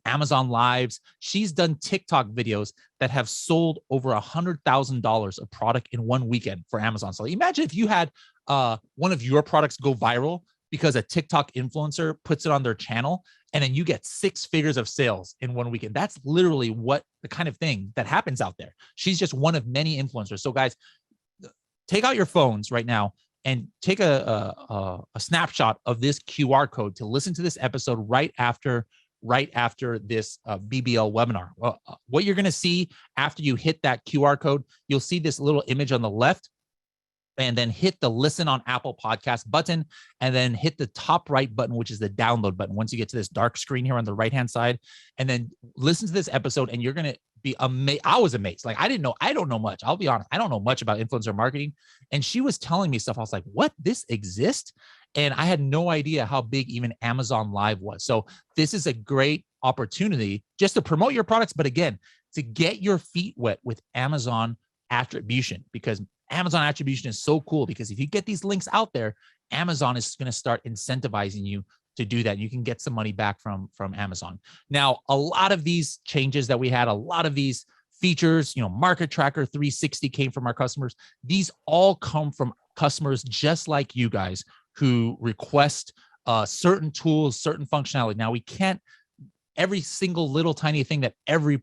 Amazon lives. She's done TikTok videos that have sold over $100,000 of product in one weekend for Amazon. So imagine if you had one of your products go viral because a TikTok influencer puts it on their channel, and then you get 6 figures of sales in one weekend. That's literally the kind of thing that happens out there. She's just one of many influencers. So guys, take out your phones right now and take a snapshot of this QR code to listen to this episode right after this BBL webinar. What you're going to see after you hit that QR code, you'll see this little image on the left, and then hit the listen on Apple Podcast button, and then hit the top right button, which is the download button. Once you get to this dark screen here on the right-hand side, and then listen to this episode, and you're going to be amazed. I was amazed. Like, I don't know much. I'll be honest. I don't know much about influencer marketing. And she was telling me stuff. I was like, what? This exists? And I had no idea how big even Amazon Live was. So this is a great opportunity just to promote your products, but again, to get your feet wet with Amazon attribution, because Amazon attribution is so cool. Because if you get these links out there, Amazon is going to start incentivizing you to do that. You can get some money back from Amazon. Now, a lot of these changes that we had, a lot of these features, Market Tracker 360 came from our customers. These all come from customers just like you guys who request certain tools, certain functionality. Now, we can't, every single little tiny thing that every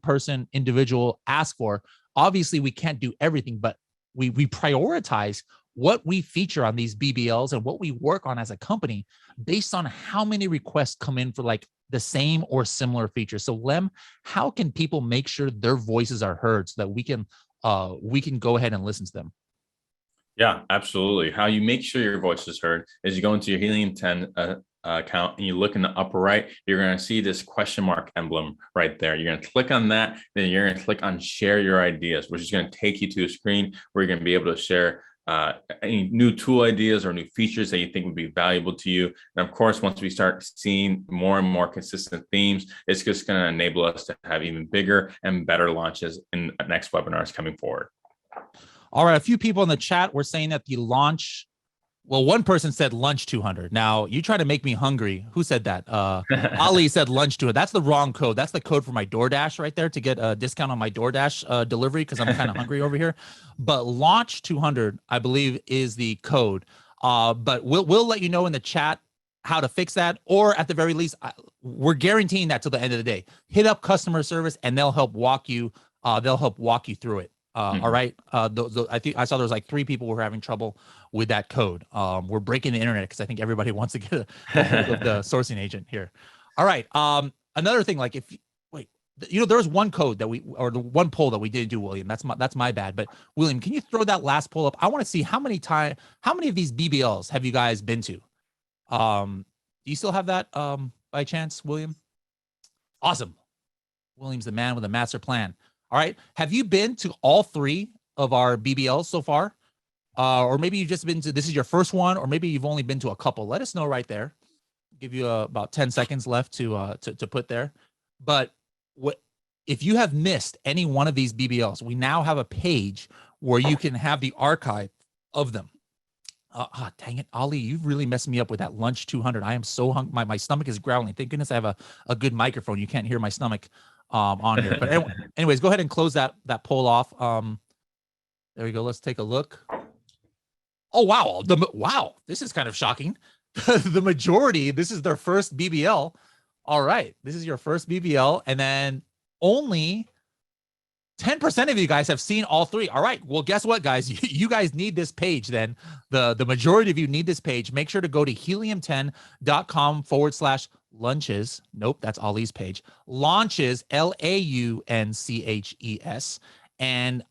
individual asks for, obviously we can't do everything, but we prioritize what we feature on these BBLs and what we work on as a company based on how many requests come in for like the same or similar features. So Lem, how can people make sure their voices are heard so that we can go ahead and listen to them? Yeah, absolutely. How you make sure your voice is heard is you go into your Helium 10 account and you look in the upper right, you're going to see this question mark emblem right there. You're going to click on that. Then you're going to click on share your ideas, which is going to take you to a screen where you're going to be able to share any new tool ideas or new features that you think would be valuable to you. And of course, once we start seeing more and more consistent themes, it's just going to enable us to have even bigger and better launches in next webinars coming forward. All right. A few people in the chat were saying that the launch, well, one person said lunch 200. Now you try to make me hungry. Who said that? Ali said lunch 200. That's the wrong code. That's the code for my DoorDash right there to get a discount on my DoorDash delivery because I'm kind of hungry over here. But launch 200, I believe, is the code. But we'll let you know in the chat how to fix that, or at the very least, we're guaranteeing that till the end of the day. Hit up customer service and they'll help walk you. They'll help walk you through it. All right. I think I saw there was like 3 people who were having trouble with that code. We're breaking the internet because I think everybody wants to get a hold of the sourcing agent here. All right. Another thing, like there was one code that or the one poll that we didn't do, William. That's my bad. But William, can you throw that last poll up? I want to see how many of these BBLs have you guys been to? Do you still have that by chance, William? Awesome. William's the man with a master plan. All right. Have you been to all 3 of our BBLs so far? Or maybe you've just been to, this is your first one, or maybe you've only been to a couple. Let us know right there. Give you about 10 seconds left to put there. But if you have missed any one of these BBLs, we now have a page where you can have the archive of them. Dang it, Ollie, you've really messed me up with that lunch 200. I am so hungry. My stomach is growling. Thank goodness I have a good microphone. You can't hear my stomach on here. But anyways, go ahead and close that poll off. There we go. Let's take a look. Oh, wow. Wow, this is kind of shocking. The majority, this is their first BBL. All right, this is your first BBL, and then only 10% of you guys have seen all three. All right, well, guess what, guys? You guys need this page then. The majority of you need this page. Make sure to go to helium10.com/lunches. Nope, that's Ollie's page. Launches, LAUNCHES. And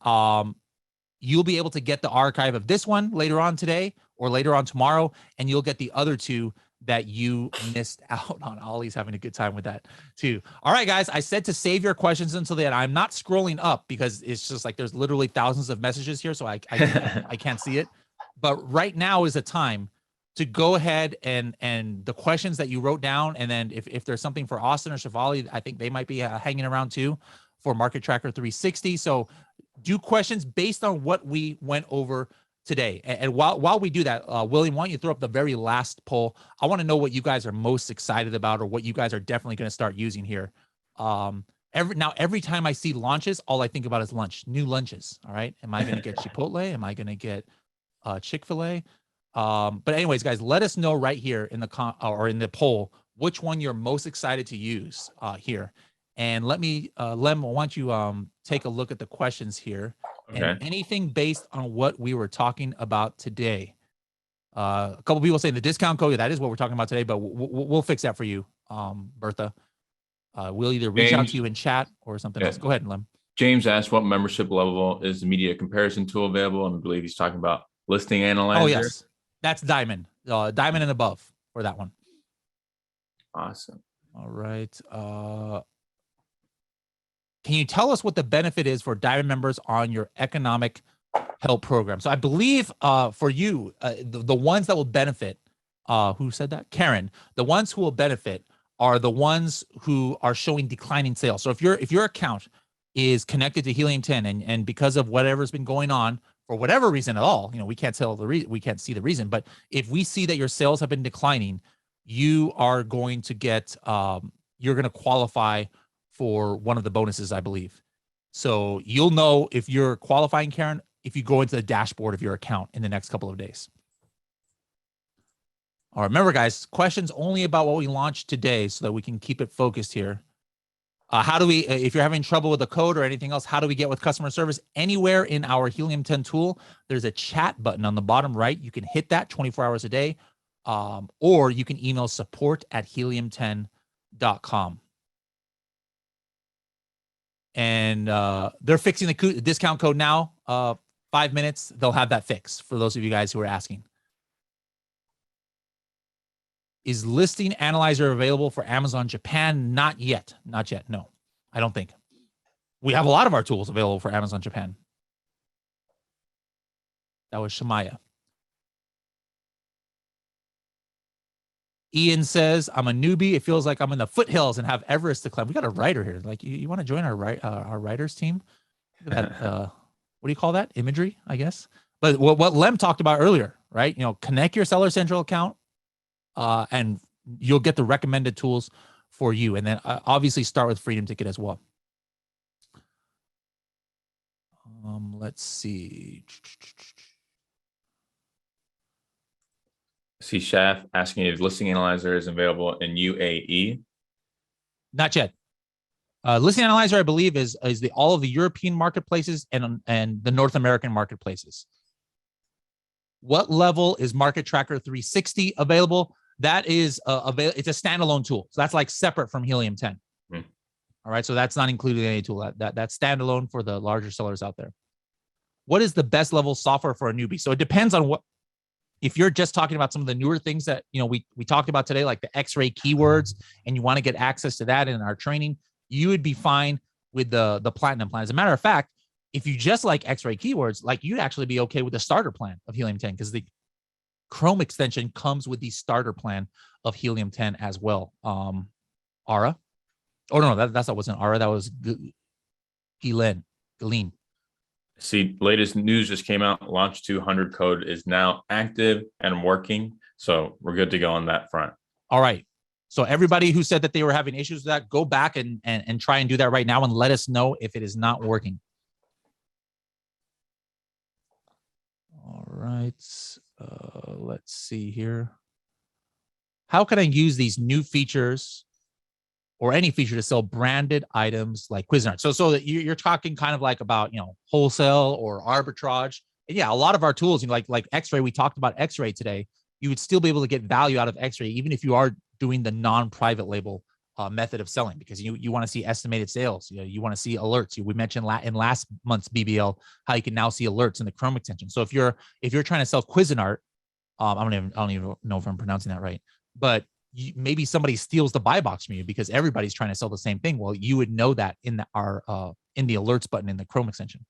you'll be able to get the archive of this one later on today or later on tomorrow, and you'll get the other two that you missed out on. Ollie's having a good time with that too. All right, guys, I said to save your questions until then. I'm not scrolling up because it's just like there's literally thousands of messages here, so I can't see it. But right now is a time to go ahead and the questions that you wrote down, and then if there's something for Austin or Shivali, I think they might be hanging around too for Market Tracker 360. So do questions based on what we went over today. And while we do that, William, why don't you throw up the very last poll? I want to know what you guys are most excited about, or what you guys are definitely going to start using here. Every time I see launches, all I think about is lunch, new lunches. All right. Am I going to get Chipotle? Am I going to get Chick-fil-A? But anyways, guys, let us know right here in the or in the poll which one you're most excited to use here. And let me, Lem, why don't you take a look at the questions here. Okay. And anything based on what we were talking about today. A couple people saying the discount code, that is what we're talking about today, but we'll fix that for you, Bertha. We'll either reach out to you in chat or something else. Go ahead, Lem. James asked what membership level is the media comparison tool available, and I believe he's talking about listing analyzer. Oh, yes. That's Diamond. Diamond and above for that one. Awesome. All right. Can you tell us what the benefit is for Diamond members on your economic help program? So I believe for you, the ones that will benefit, who said that? Karen. The ones who will benefit are the ones who are showing declining sales. So if your account is connected to Helium 10 and because of whatever's been going on for whatever reason at all, we can't tell we can't see the reason, but if we see that your sales have been declining, you are going to get you're going to qualify for one of the bonuses, I believe. So you'll know if you're qualifying, Karen, if you go into the dashboard of your account in the next couple of days. All right, remember, guys, questions only about what we launched today so that we can keep it focused here. How do we, if you're having trouble with the code or anything else, how do we get with customer service? Anywhere in our Helium 10 tool, there's a chat button on the bottom right. You can hit that 24 hours a day, or you can email support@helium10.com. And they're fixing the discount code now. 5 minutes, they'll have that fixed for those of you guys who are asking. Is listing analyzer available for Amazon Japan? Not yet. Not yet. No, I don't think. We have a lot of our tools available for Amazon Japan. That was Shemaya. Ian says, I'm a newbie. It feels like I'm in the foothills and have Everest to climb. We got a writer here. Like, you want to join our writers team? Look at that. What do you call that? Imagery, I guess. But what Lem talked about earlier, right? Connect your Seller Central account, and you'll get the recommended tools for you. And then obviously start with Freedom Ticket as well. Let's see. See Shaf asking if listing analyzer is available in UAE. Not yet. Listing analyzer, I believe, is all of the European marketplaces and the North American marketplaces. What level is Market Tracker 360 available? That is it's a standalone tool. So that's like separate from Helium 10. All right. So that's not included in any tool. That's standalone for the larger sellers out there. What is the best level software for a newbie? So it depends on what. If you're just talking about some of the newer things that we talked about today, like the Xray Keywords, and you want to get access to that in our training, you would be fine with the Platinum plan. As a matter of fact, if you just like Xray Keywords, like you'd actually be okay with the starter plan of Helium 10 because the Chrome extension comes with the starter plan of Helium 10 as well. Ara? Oh no, that's not wasn't Ara. That was Galen. See, latest news just came out. Launch 200 code is now active and working. So we're good to go on that front. All right. So everybody who said that they were having issues with that, go back and try and do that right now and let us know if it is not working. All right. Let's see here. How can I use these new features or any feature to sell branded items like Cuisinart? So that you're talking kind of like about, wholesale or arbitrage. And yeah, a lot of our tools, like Xray, we talked about Xray today. You would still be able to get value out of Xray, even if you are doing the non-private label method of selling, because you want to see estimated sales. You want to see alerts. We mentioned in last month's BBL how you can now see alerts in the Chrome extension. So if you're trying to sell Cuisinart, I don't even know if I'm pronouncing that right, but maybe somebody steals the buy box from you because everybody's trying to sell the same thing. Well, you would know that in the alerts button in the Chrome extension.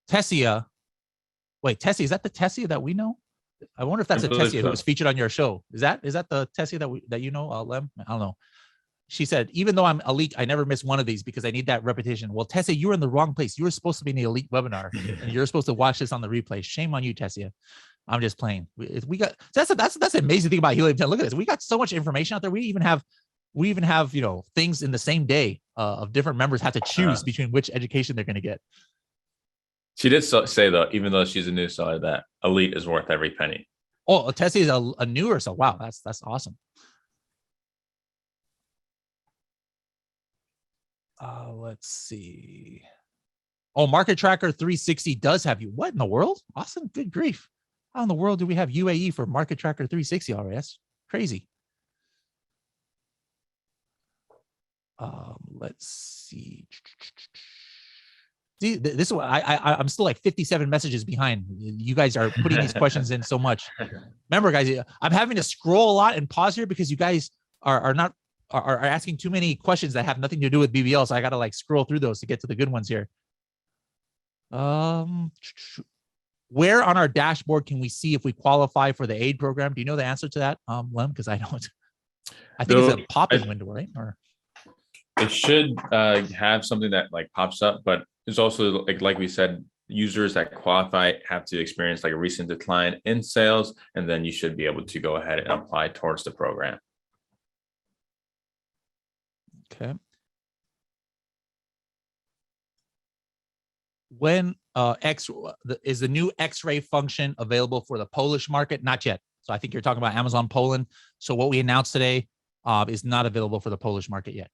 Tessia. Wait, Tessia, is that the Tessia that we know? I wonder if that's a Tessia who was featured on your show. Is that the Tessia that you know, Lem? I don't know. She said, even though I'm elite, I never miss one of these because I need that repetition. Well, Tessia, you were in the wrong place. You were supposed to be in the elite webinar, and you're supposed to watch this on the replay. Shame on you, Tessia. I'm just playing. We got that's the amazing thing about Helium 10. Look at this. We got so much information out there. We even have things in the same day of different members have to choose between which education they're going to get. She did say, though, even though she's a new seller, that elite is worth every penny. Oh, Tessie is a newer, so wow, that's awesome. Let's see. Oh, Market Tracker 360 does have you. What in the world? Awesome. Good grief. How in the world do we have UAE for Market Tracker 360 already? That's crazy. Let's see. See, this one, I'm still like 57 messages behind. You guys are putting these questions in so much. Remember, guys, I'm having to scroll a lot and pause here because you guys are asking too many questions that have nothing to do with BBL. So I got to like scroll through those to get to the good ones here. Where on our dashboard can we see if we qualify for the aid program? Do you know the answer to that, Lem? Because I don't. I think it's a pop-in window, right? Or it should have something that like pops up, but there's also like we said, users that qualify have to experience like a recent decline in sales, and then you should be able to go ahead and apply towards the program. Okay. When is the new Xray function available for the Polish market? Not yet. So I think you're talking about Amazon Poland. So what we announced today is not available for the Polish market yet.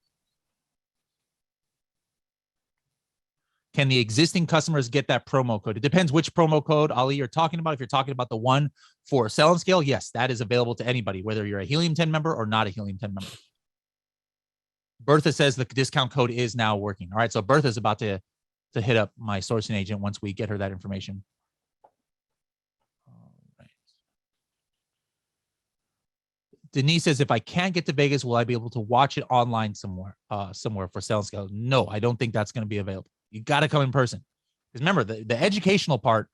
Can the existing customers get that promo code? It depends which promo code, Ali, you're talking about. If you're talking about the one for Sell and Scale, yes, that is available to anybody, whether you're a Helium 10 member or not a Helium 10 member. Bertha says the discount code is now working. All right, so Bertha's about to hit up my sourcing agent once we get her that information. All right. Denise says, if I can't get to Vegas, will I be able to watch it online somewhere for Sell and Scale? No, I don't think that's going to be available. You got to come in person. Because remember, the educational part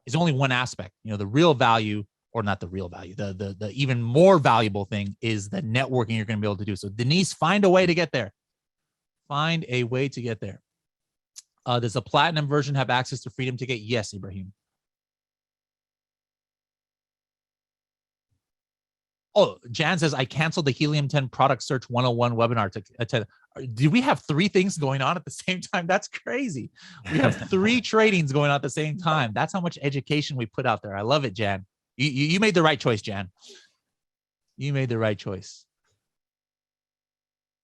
is only one aspect. The real value, or not the real value, the even more valuable thing is the networking you're going to be able to do. So Denise, find a way to get there. Find a way to get there. Does the platinum version have access to Freedom Ticket? Yes, Ibrahim. Oh, Jan says, I canceled the Helium 10 Product Search 101 webinar to attend. Do we have 3 things going on at the same time? That's crazy. We have 3 tradings going on at the same time. That's how much education we put out there. I love it, Jan. You made the right choice, Jan. You made the right choice.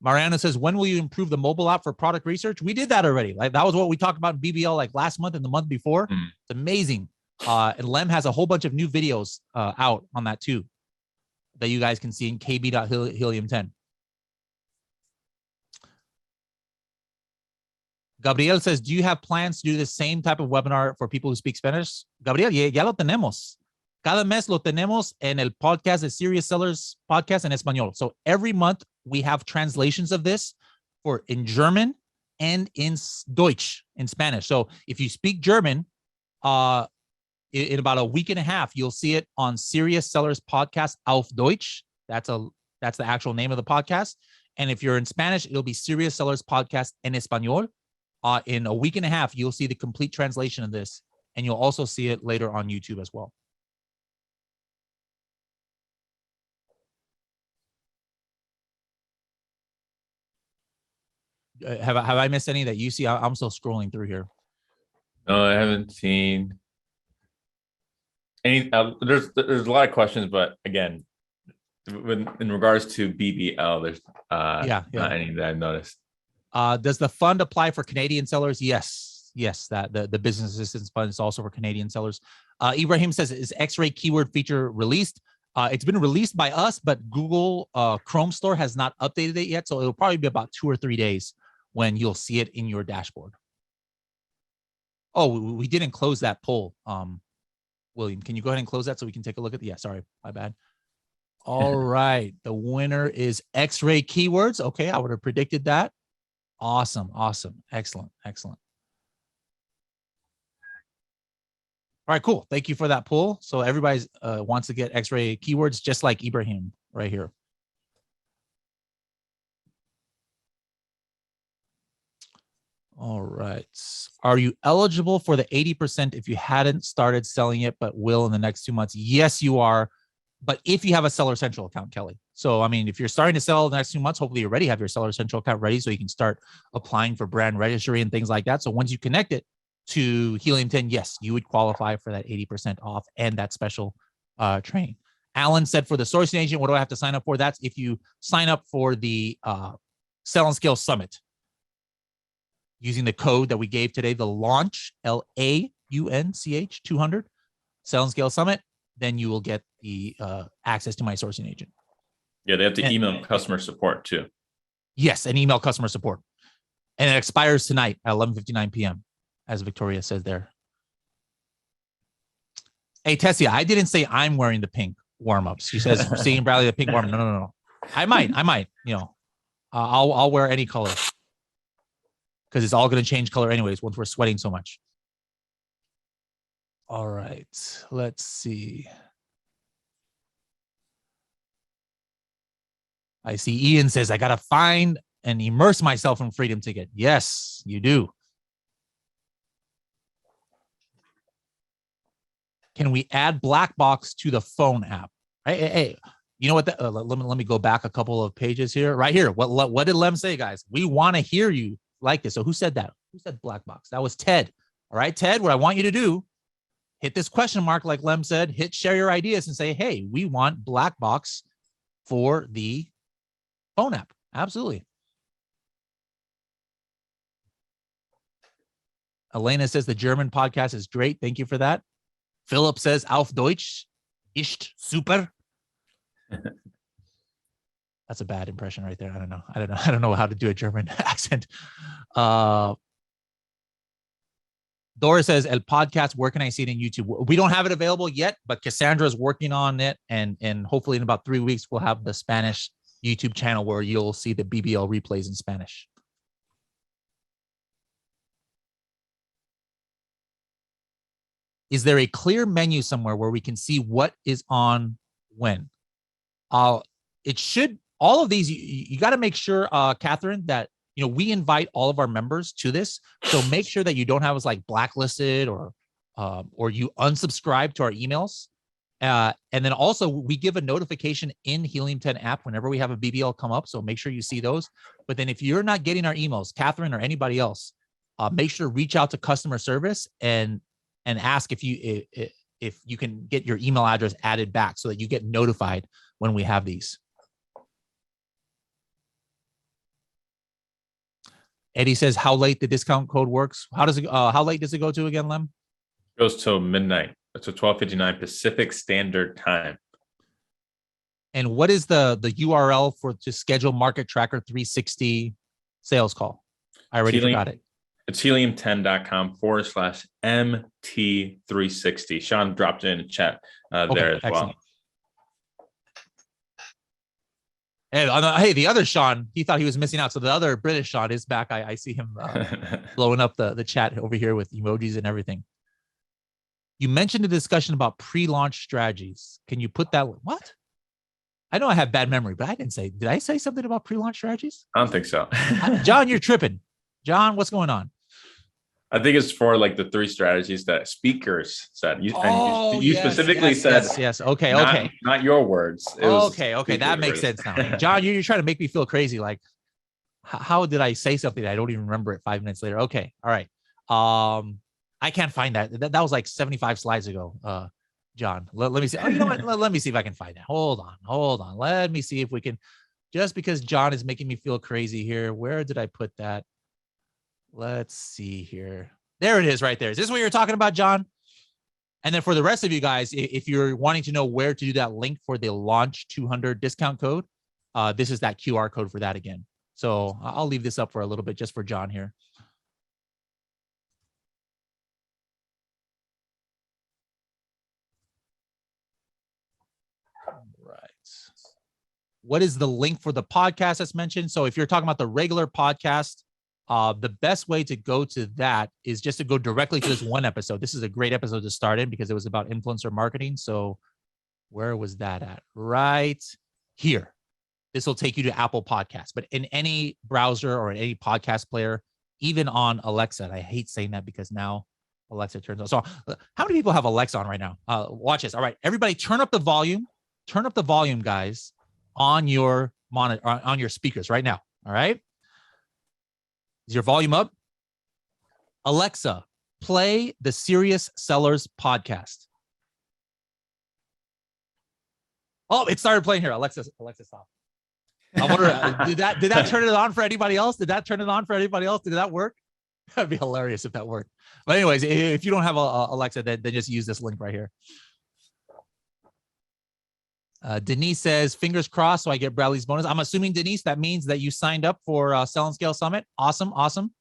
Mariana says, when will you improve the mobile app for product research? We did that already. Like that was what we talked about in BBL like last month and the month before. It's amazing. And Lem has a whole bunch of new videos out on that too, that you guys can see in kb.helium10. Gabriel says, do you have plans to do the same type of webinar for people who speak Spanish? Gabriel, ya lo tenemos. Cada mes lo tenemos en el podcast, the Serious Sellers podcast en español. So every month we have translations of this in German and in Deutsch, in Spanish. So if you speak German, in about a week and a half, you'll see it on Serious Sellers podcast auf Deutsch. That's a That's the actual name of the podcast. And if you're in Spanish, it'll be Serious Sellers Podcast en Español. In a week and a half, you'll see the complete translation of this, and you'll also see it later on YouTube as well. Have I missed any that you see? I'm still scrolling through here. No, I haven't seen any. There's a lot of questions, but again, in regards to BBL, there's not any that I've noticed. Does the fund apply for Canadian sellers? Yes. That the business assistance fund is also for Canadian sellers. Ibrahim says, is Xray keyword feature released? It's been released by us, but Google Chrome Store has not updated it yet. So it'll probably be about 2 or 3 days when you'll see it in your dashboard. Oh, we didn't close that poll. William, can you go ahead and close that so we can take a look at the, yeah, sorry, my bad. All right. The winner is Xray Keywords. Okay. I would have predicted that. Awesome. Excellent. All right, cool. Thank you for that poll. So everybody wants to get Xray Keywords, just like Ibrahim right here. All right. Are you eligible for the 80% if you hadn't started selling it, but will in the next 2 months? Yes, you are. But if you have a Seller Central account, Kelly. So, I mean, if you're starting to sell in the next 2 months, hopefully you already have your Seller Central account ready so you can start applying for brand registry and things like that. So once you connect it to Helium 10, yes, you would qualify for that 80% off and that special training. Alan said for the sourcing agent, what do I have to sign up for? That's if you sign up for the Sell and Scale Summit using the code that we gave today, the launch, LAUNCH 200, Sell and Scale Summit, then you will get the access to my sourcing agent. Yeah, they have to email customer support too. Yes, and email customer support. And it expires tonight at 11:59 p.m., as Victoria says there. Hey, Tessia, I didn't say I'm wearing the pink warm-ups. She says, seeing Bradley the pink warm-up. No. I might, you know, I'll wear any color because it's all going to change color anyways once we're sweating so much. All right, let's see. I see Ian says, I got to find and immerse myself in Freedom Ticket. Yes, you do. Can we add black box to the phone app? Hey, you know what? Let me go back a couple of pages here. Right here. What did Lem say, guys? We want to hear you like this. So who said that? Who said black box? That was Ted. All right, Ted, what I want you to do, hit this question mark like Lem said, hit share your ideas and say, hey, we want black box for the phone app. Absolutely. Elena says the German podcast is great. Thank you for that. Philip says auf Deutsch ist super. That's a bad impression right there. I don't know how to do a German accent. Dora says, El podcast, where can I see it in YouTube? We don't have it available yet, but Cassandra is working on it. And hopefully in about 3 weeks, we'll have the Spanish YouTube channel where you'll see the BBL replays in Spanish. Is there a clear menu somewhere where we can see what is on when? It should, all of these, you got to make sure, Catherine, that we invite all of our members to this. So make sure that you don't have us like blacklisted or you unsubscribe to our emails. And then also we give a notification in Helium 10 app whenever we have a BBL come up. So make sure you see those. But then if you're not getting our emails, Catherine or anybody else, make sure to reach out to customer service and ask if you can get your email address added back so that you get notified when we have these. Eddie says, how late the discount code works? How late does it go to again, Lem? It goes till midnight. It's 12:59 Pacific Standard Time. And what is the URL to schedule Market Tracker 360 sales call? I already forgot it. It's helium10.com/MT360. Sean dropped it in the chat there as excellent. Well. And hey, the other Sean, he thought he was missing out. So the other British Sean is back. I see him blowing up the chat over here with emojis and everything. You mentioned a discussion about pre-launch strategies. Can you put that? What? I know I have bad memory, but I didn't say. Did I say something about pre-launch strategies? I don't think so. John, you're tripping. John, what's going on? I think it's for like the 3 strategies that speakers said. You Yes, specifically said, yes. Okay, not your words. Okay. That makes sense now. John, you're trying to make me feel crazy. Like, how did I say something? I don't even remember it 5 minutes later. Okay, all right. I can't find that. That was like 75 slides ago. John, let me see. Oh, you know what? Let me see if I can find that. Hold on. Let me see if we can. Just because John is making me feel crazy here. Where did I put that? Let's see here. There it is right there. Is this what you're talking about, John? And then for the rest of you guys, if you're wanting to know where to do that link for the launch 200 discount code, this is that QR code for that again. So I'll leave this up for a little bit just for John here. Right. What is the link for the podcast that's mentioned? So if you're talking about the regular podcast, the best way to go to that is just to go directly to this one episode. This is a great episode to start in because it was about influencer marketing. So where was that at? Right here. This will take you to Apple Podcasts, but in any browser or in any podcast player, even on Alexa. And I hate saying that because now Alexa turns on. So how many people have Alexa on right now? Watch this. All right, everybody turn up the volume. Turn up the volume, guys, on your monitor, on your speakers right now. All right. Is your volume up? Alexa, play the Serious Sellers podcast. Oh, it started playing here. Alexa, stop. I wonder, did that turn it on for anybody else? Did that work? That'd be hilarious if that worked. But anyways, if you don't have a Alexa, then just use this link right here. Denise says, fingers crossed, so I get Bradley's bonus. I'm assuming, Denise, that means that you signed up for Sell and Scale Summit. Awesome.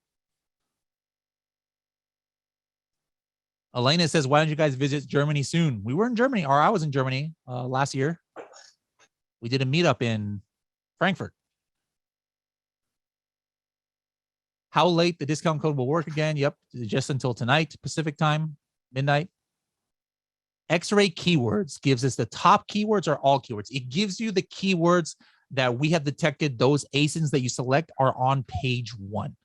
Elena says, why don't you guys visit Germany soon? We were in Germany, or I was in Germany last year. We did a meetup in Frankfurt. How late the discount code will work again? Yep, just until tonight, Pacific time, midnight. Xray Keywords gives us the top keywords or all keywords. It gives you the keywords that we have detected. Those ASINs that you select are on page 1.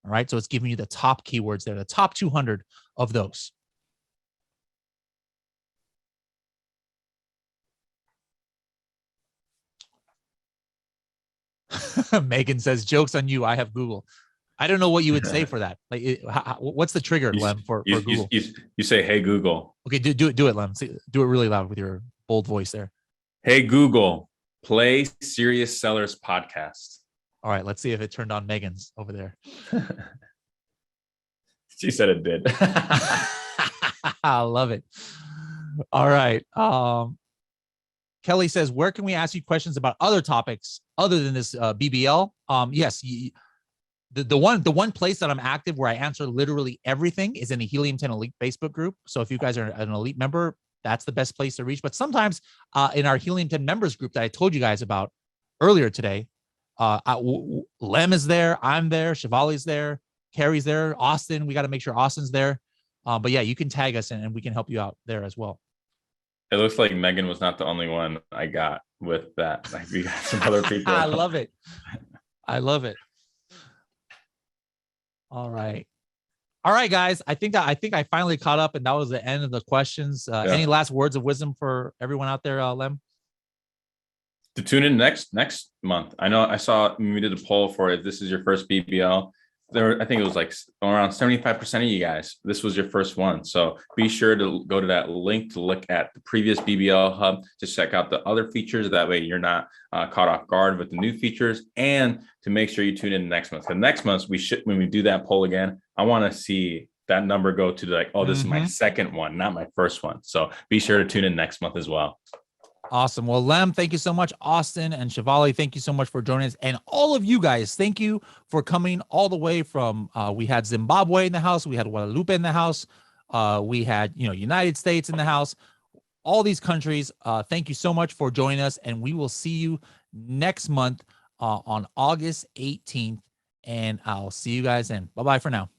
All right. So it's giving you the top keywords there, the top 200 of those. Megan says, joke's on you. I have Google. I don't know what you would say for that. Like, what's the trigger, Lem, for Google? You say, hey, Google. Okay, do it, Lem. Do it really loud with your bold voice there. Hey, Google, play Serious Sellers podcast. All right, let's see if it turned on Megan's over there. She said it did. I love it. All right. Kelly says, where can we ask you questions about other topics other than this BBL? Yes. The one place that I'm active where I answer literally everything is in the Helium 10 Elite Facebook group. So if you guys are an elite member, that's the best place to reach. But sometimes in our Helium 10 members group that I told you guys about earlier today, Lem is there, I'm there, Shivali's there, Carrie's there, Austin. We got to make sure Austin's there. But yeah, you can tag us and we can help you out there as well. It looks like Megan was not the only one I got with that. Like, we got some other people. I love it. All right, guys. I think I finally caught up, and that was the end of the questions. Any last words of wisdom for everyone out there, Lem? To tune in next month. I know I saw when we did a poll for it. This is your first BBL. I think it was like around 75% of you guys, this was your first one. So be sure to go to that link to look at the previous BBL hub, to check out the other features. That way you're not caught off guard with the new features, and to make sure you tune in next month. Because next month when we do that poll again, I want to see that number go to like, oh, this is my second one, not my first one. So be sure to tune in next month as well. Awesome. Well, Lem, thank you so much. Austin and Shivali, thank you so much for joining us. And all of you guys, thank you for coming all the way from, we had Zimbabwe in the house. We had Guadalupe in the house. We had, United States in the house, all these countries. Thank you so much for joining us. And we will see you next month on August 18th. And I'll see you guys then. Bye-bye for now.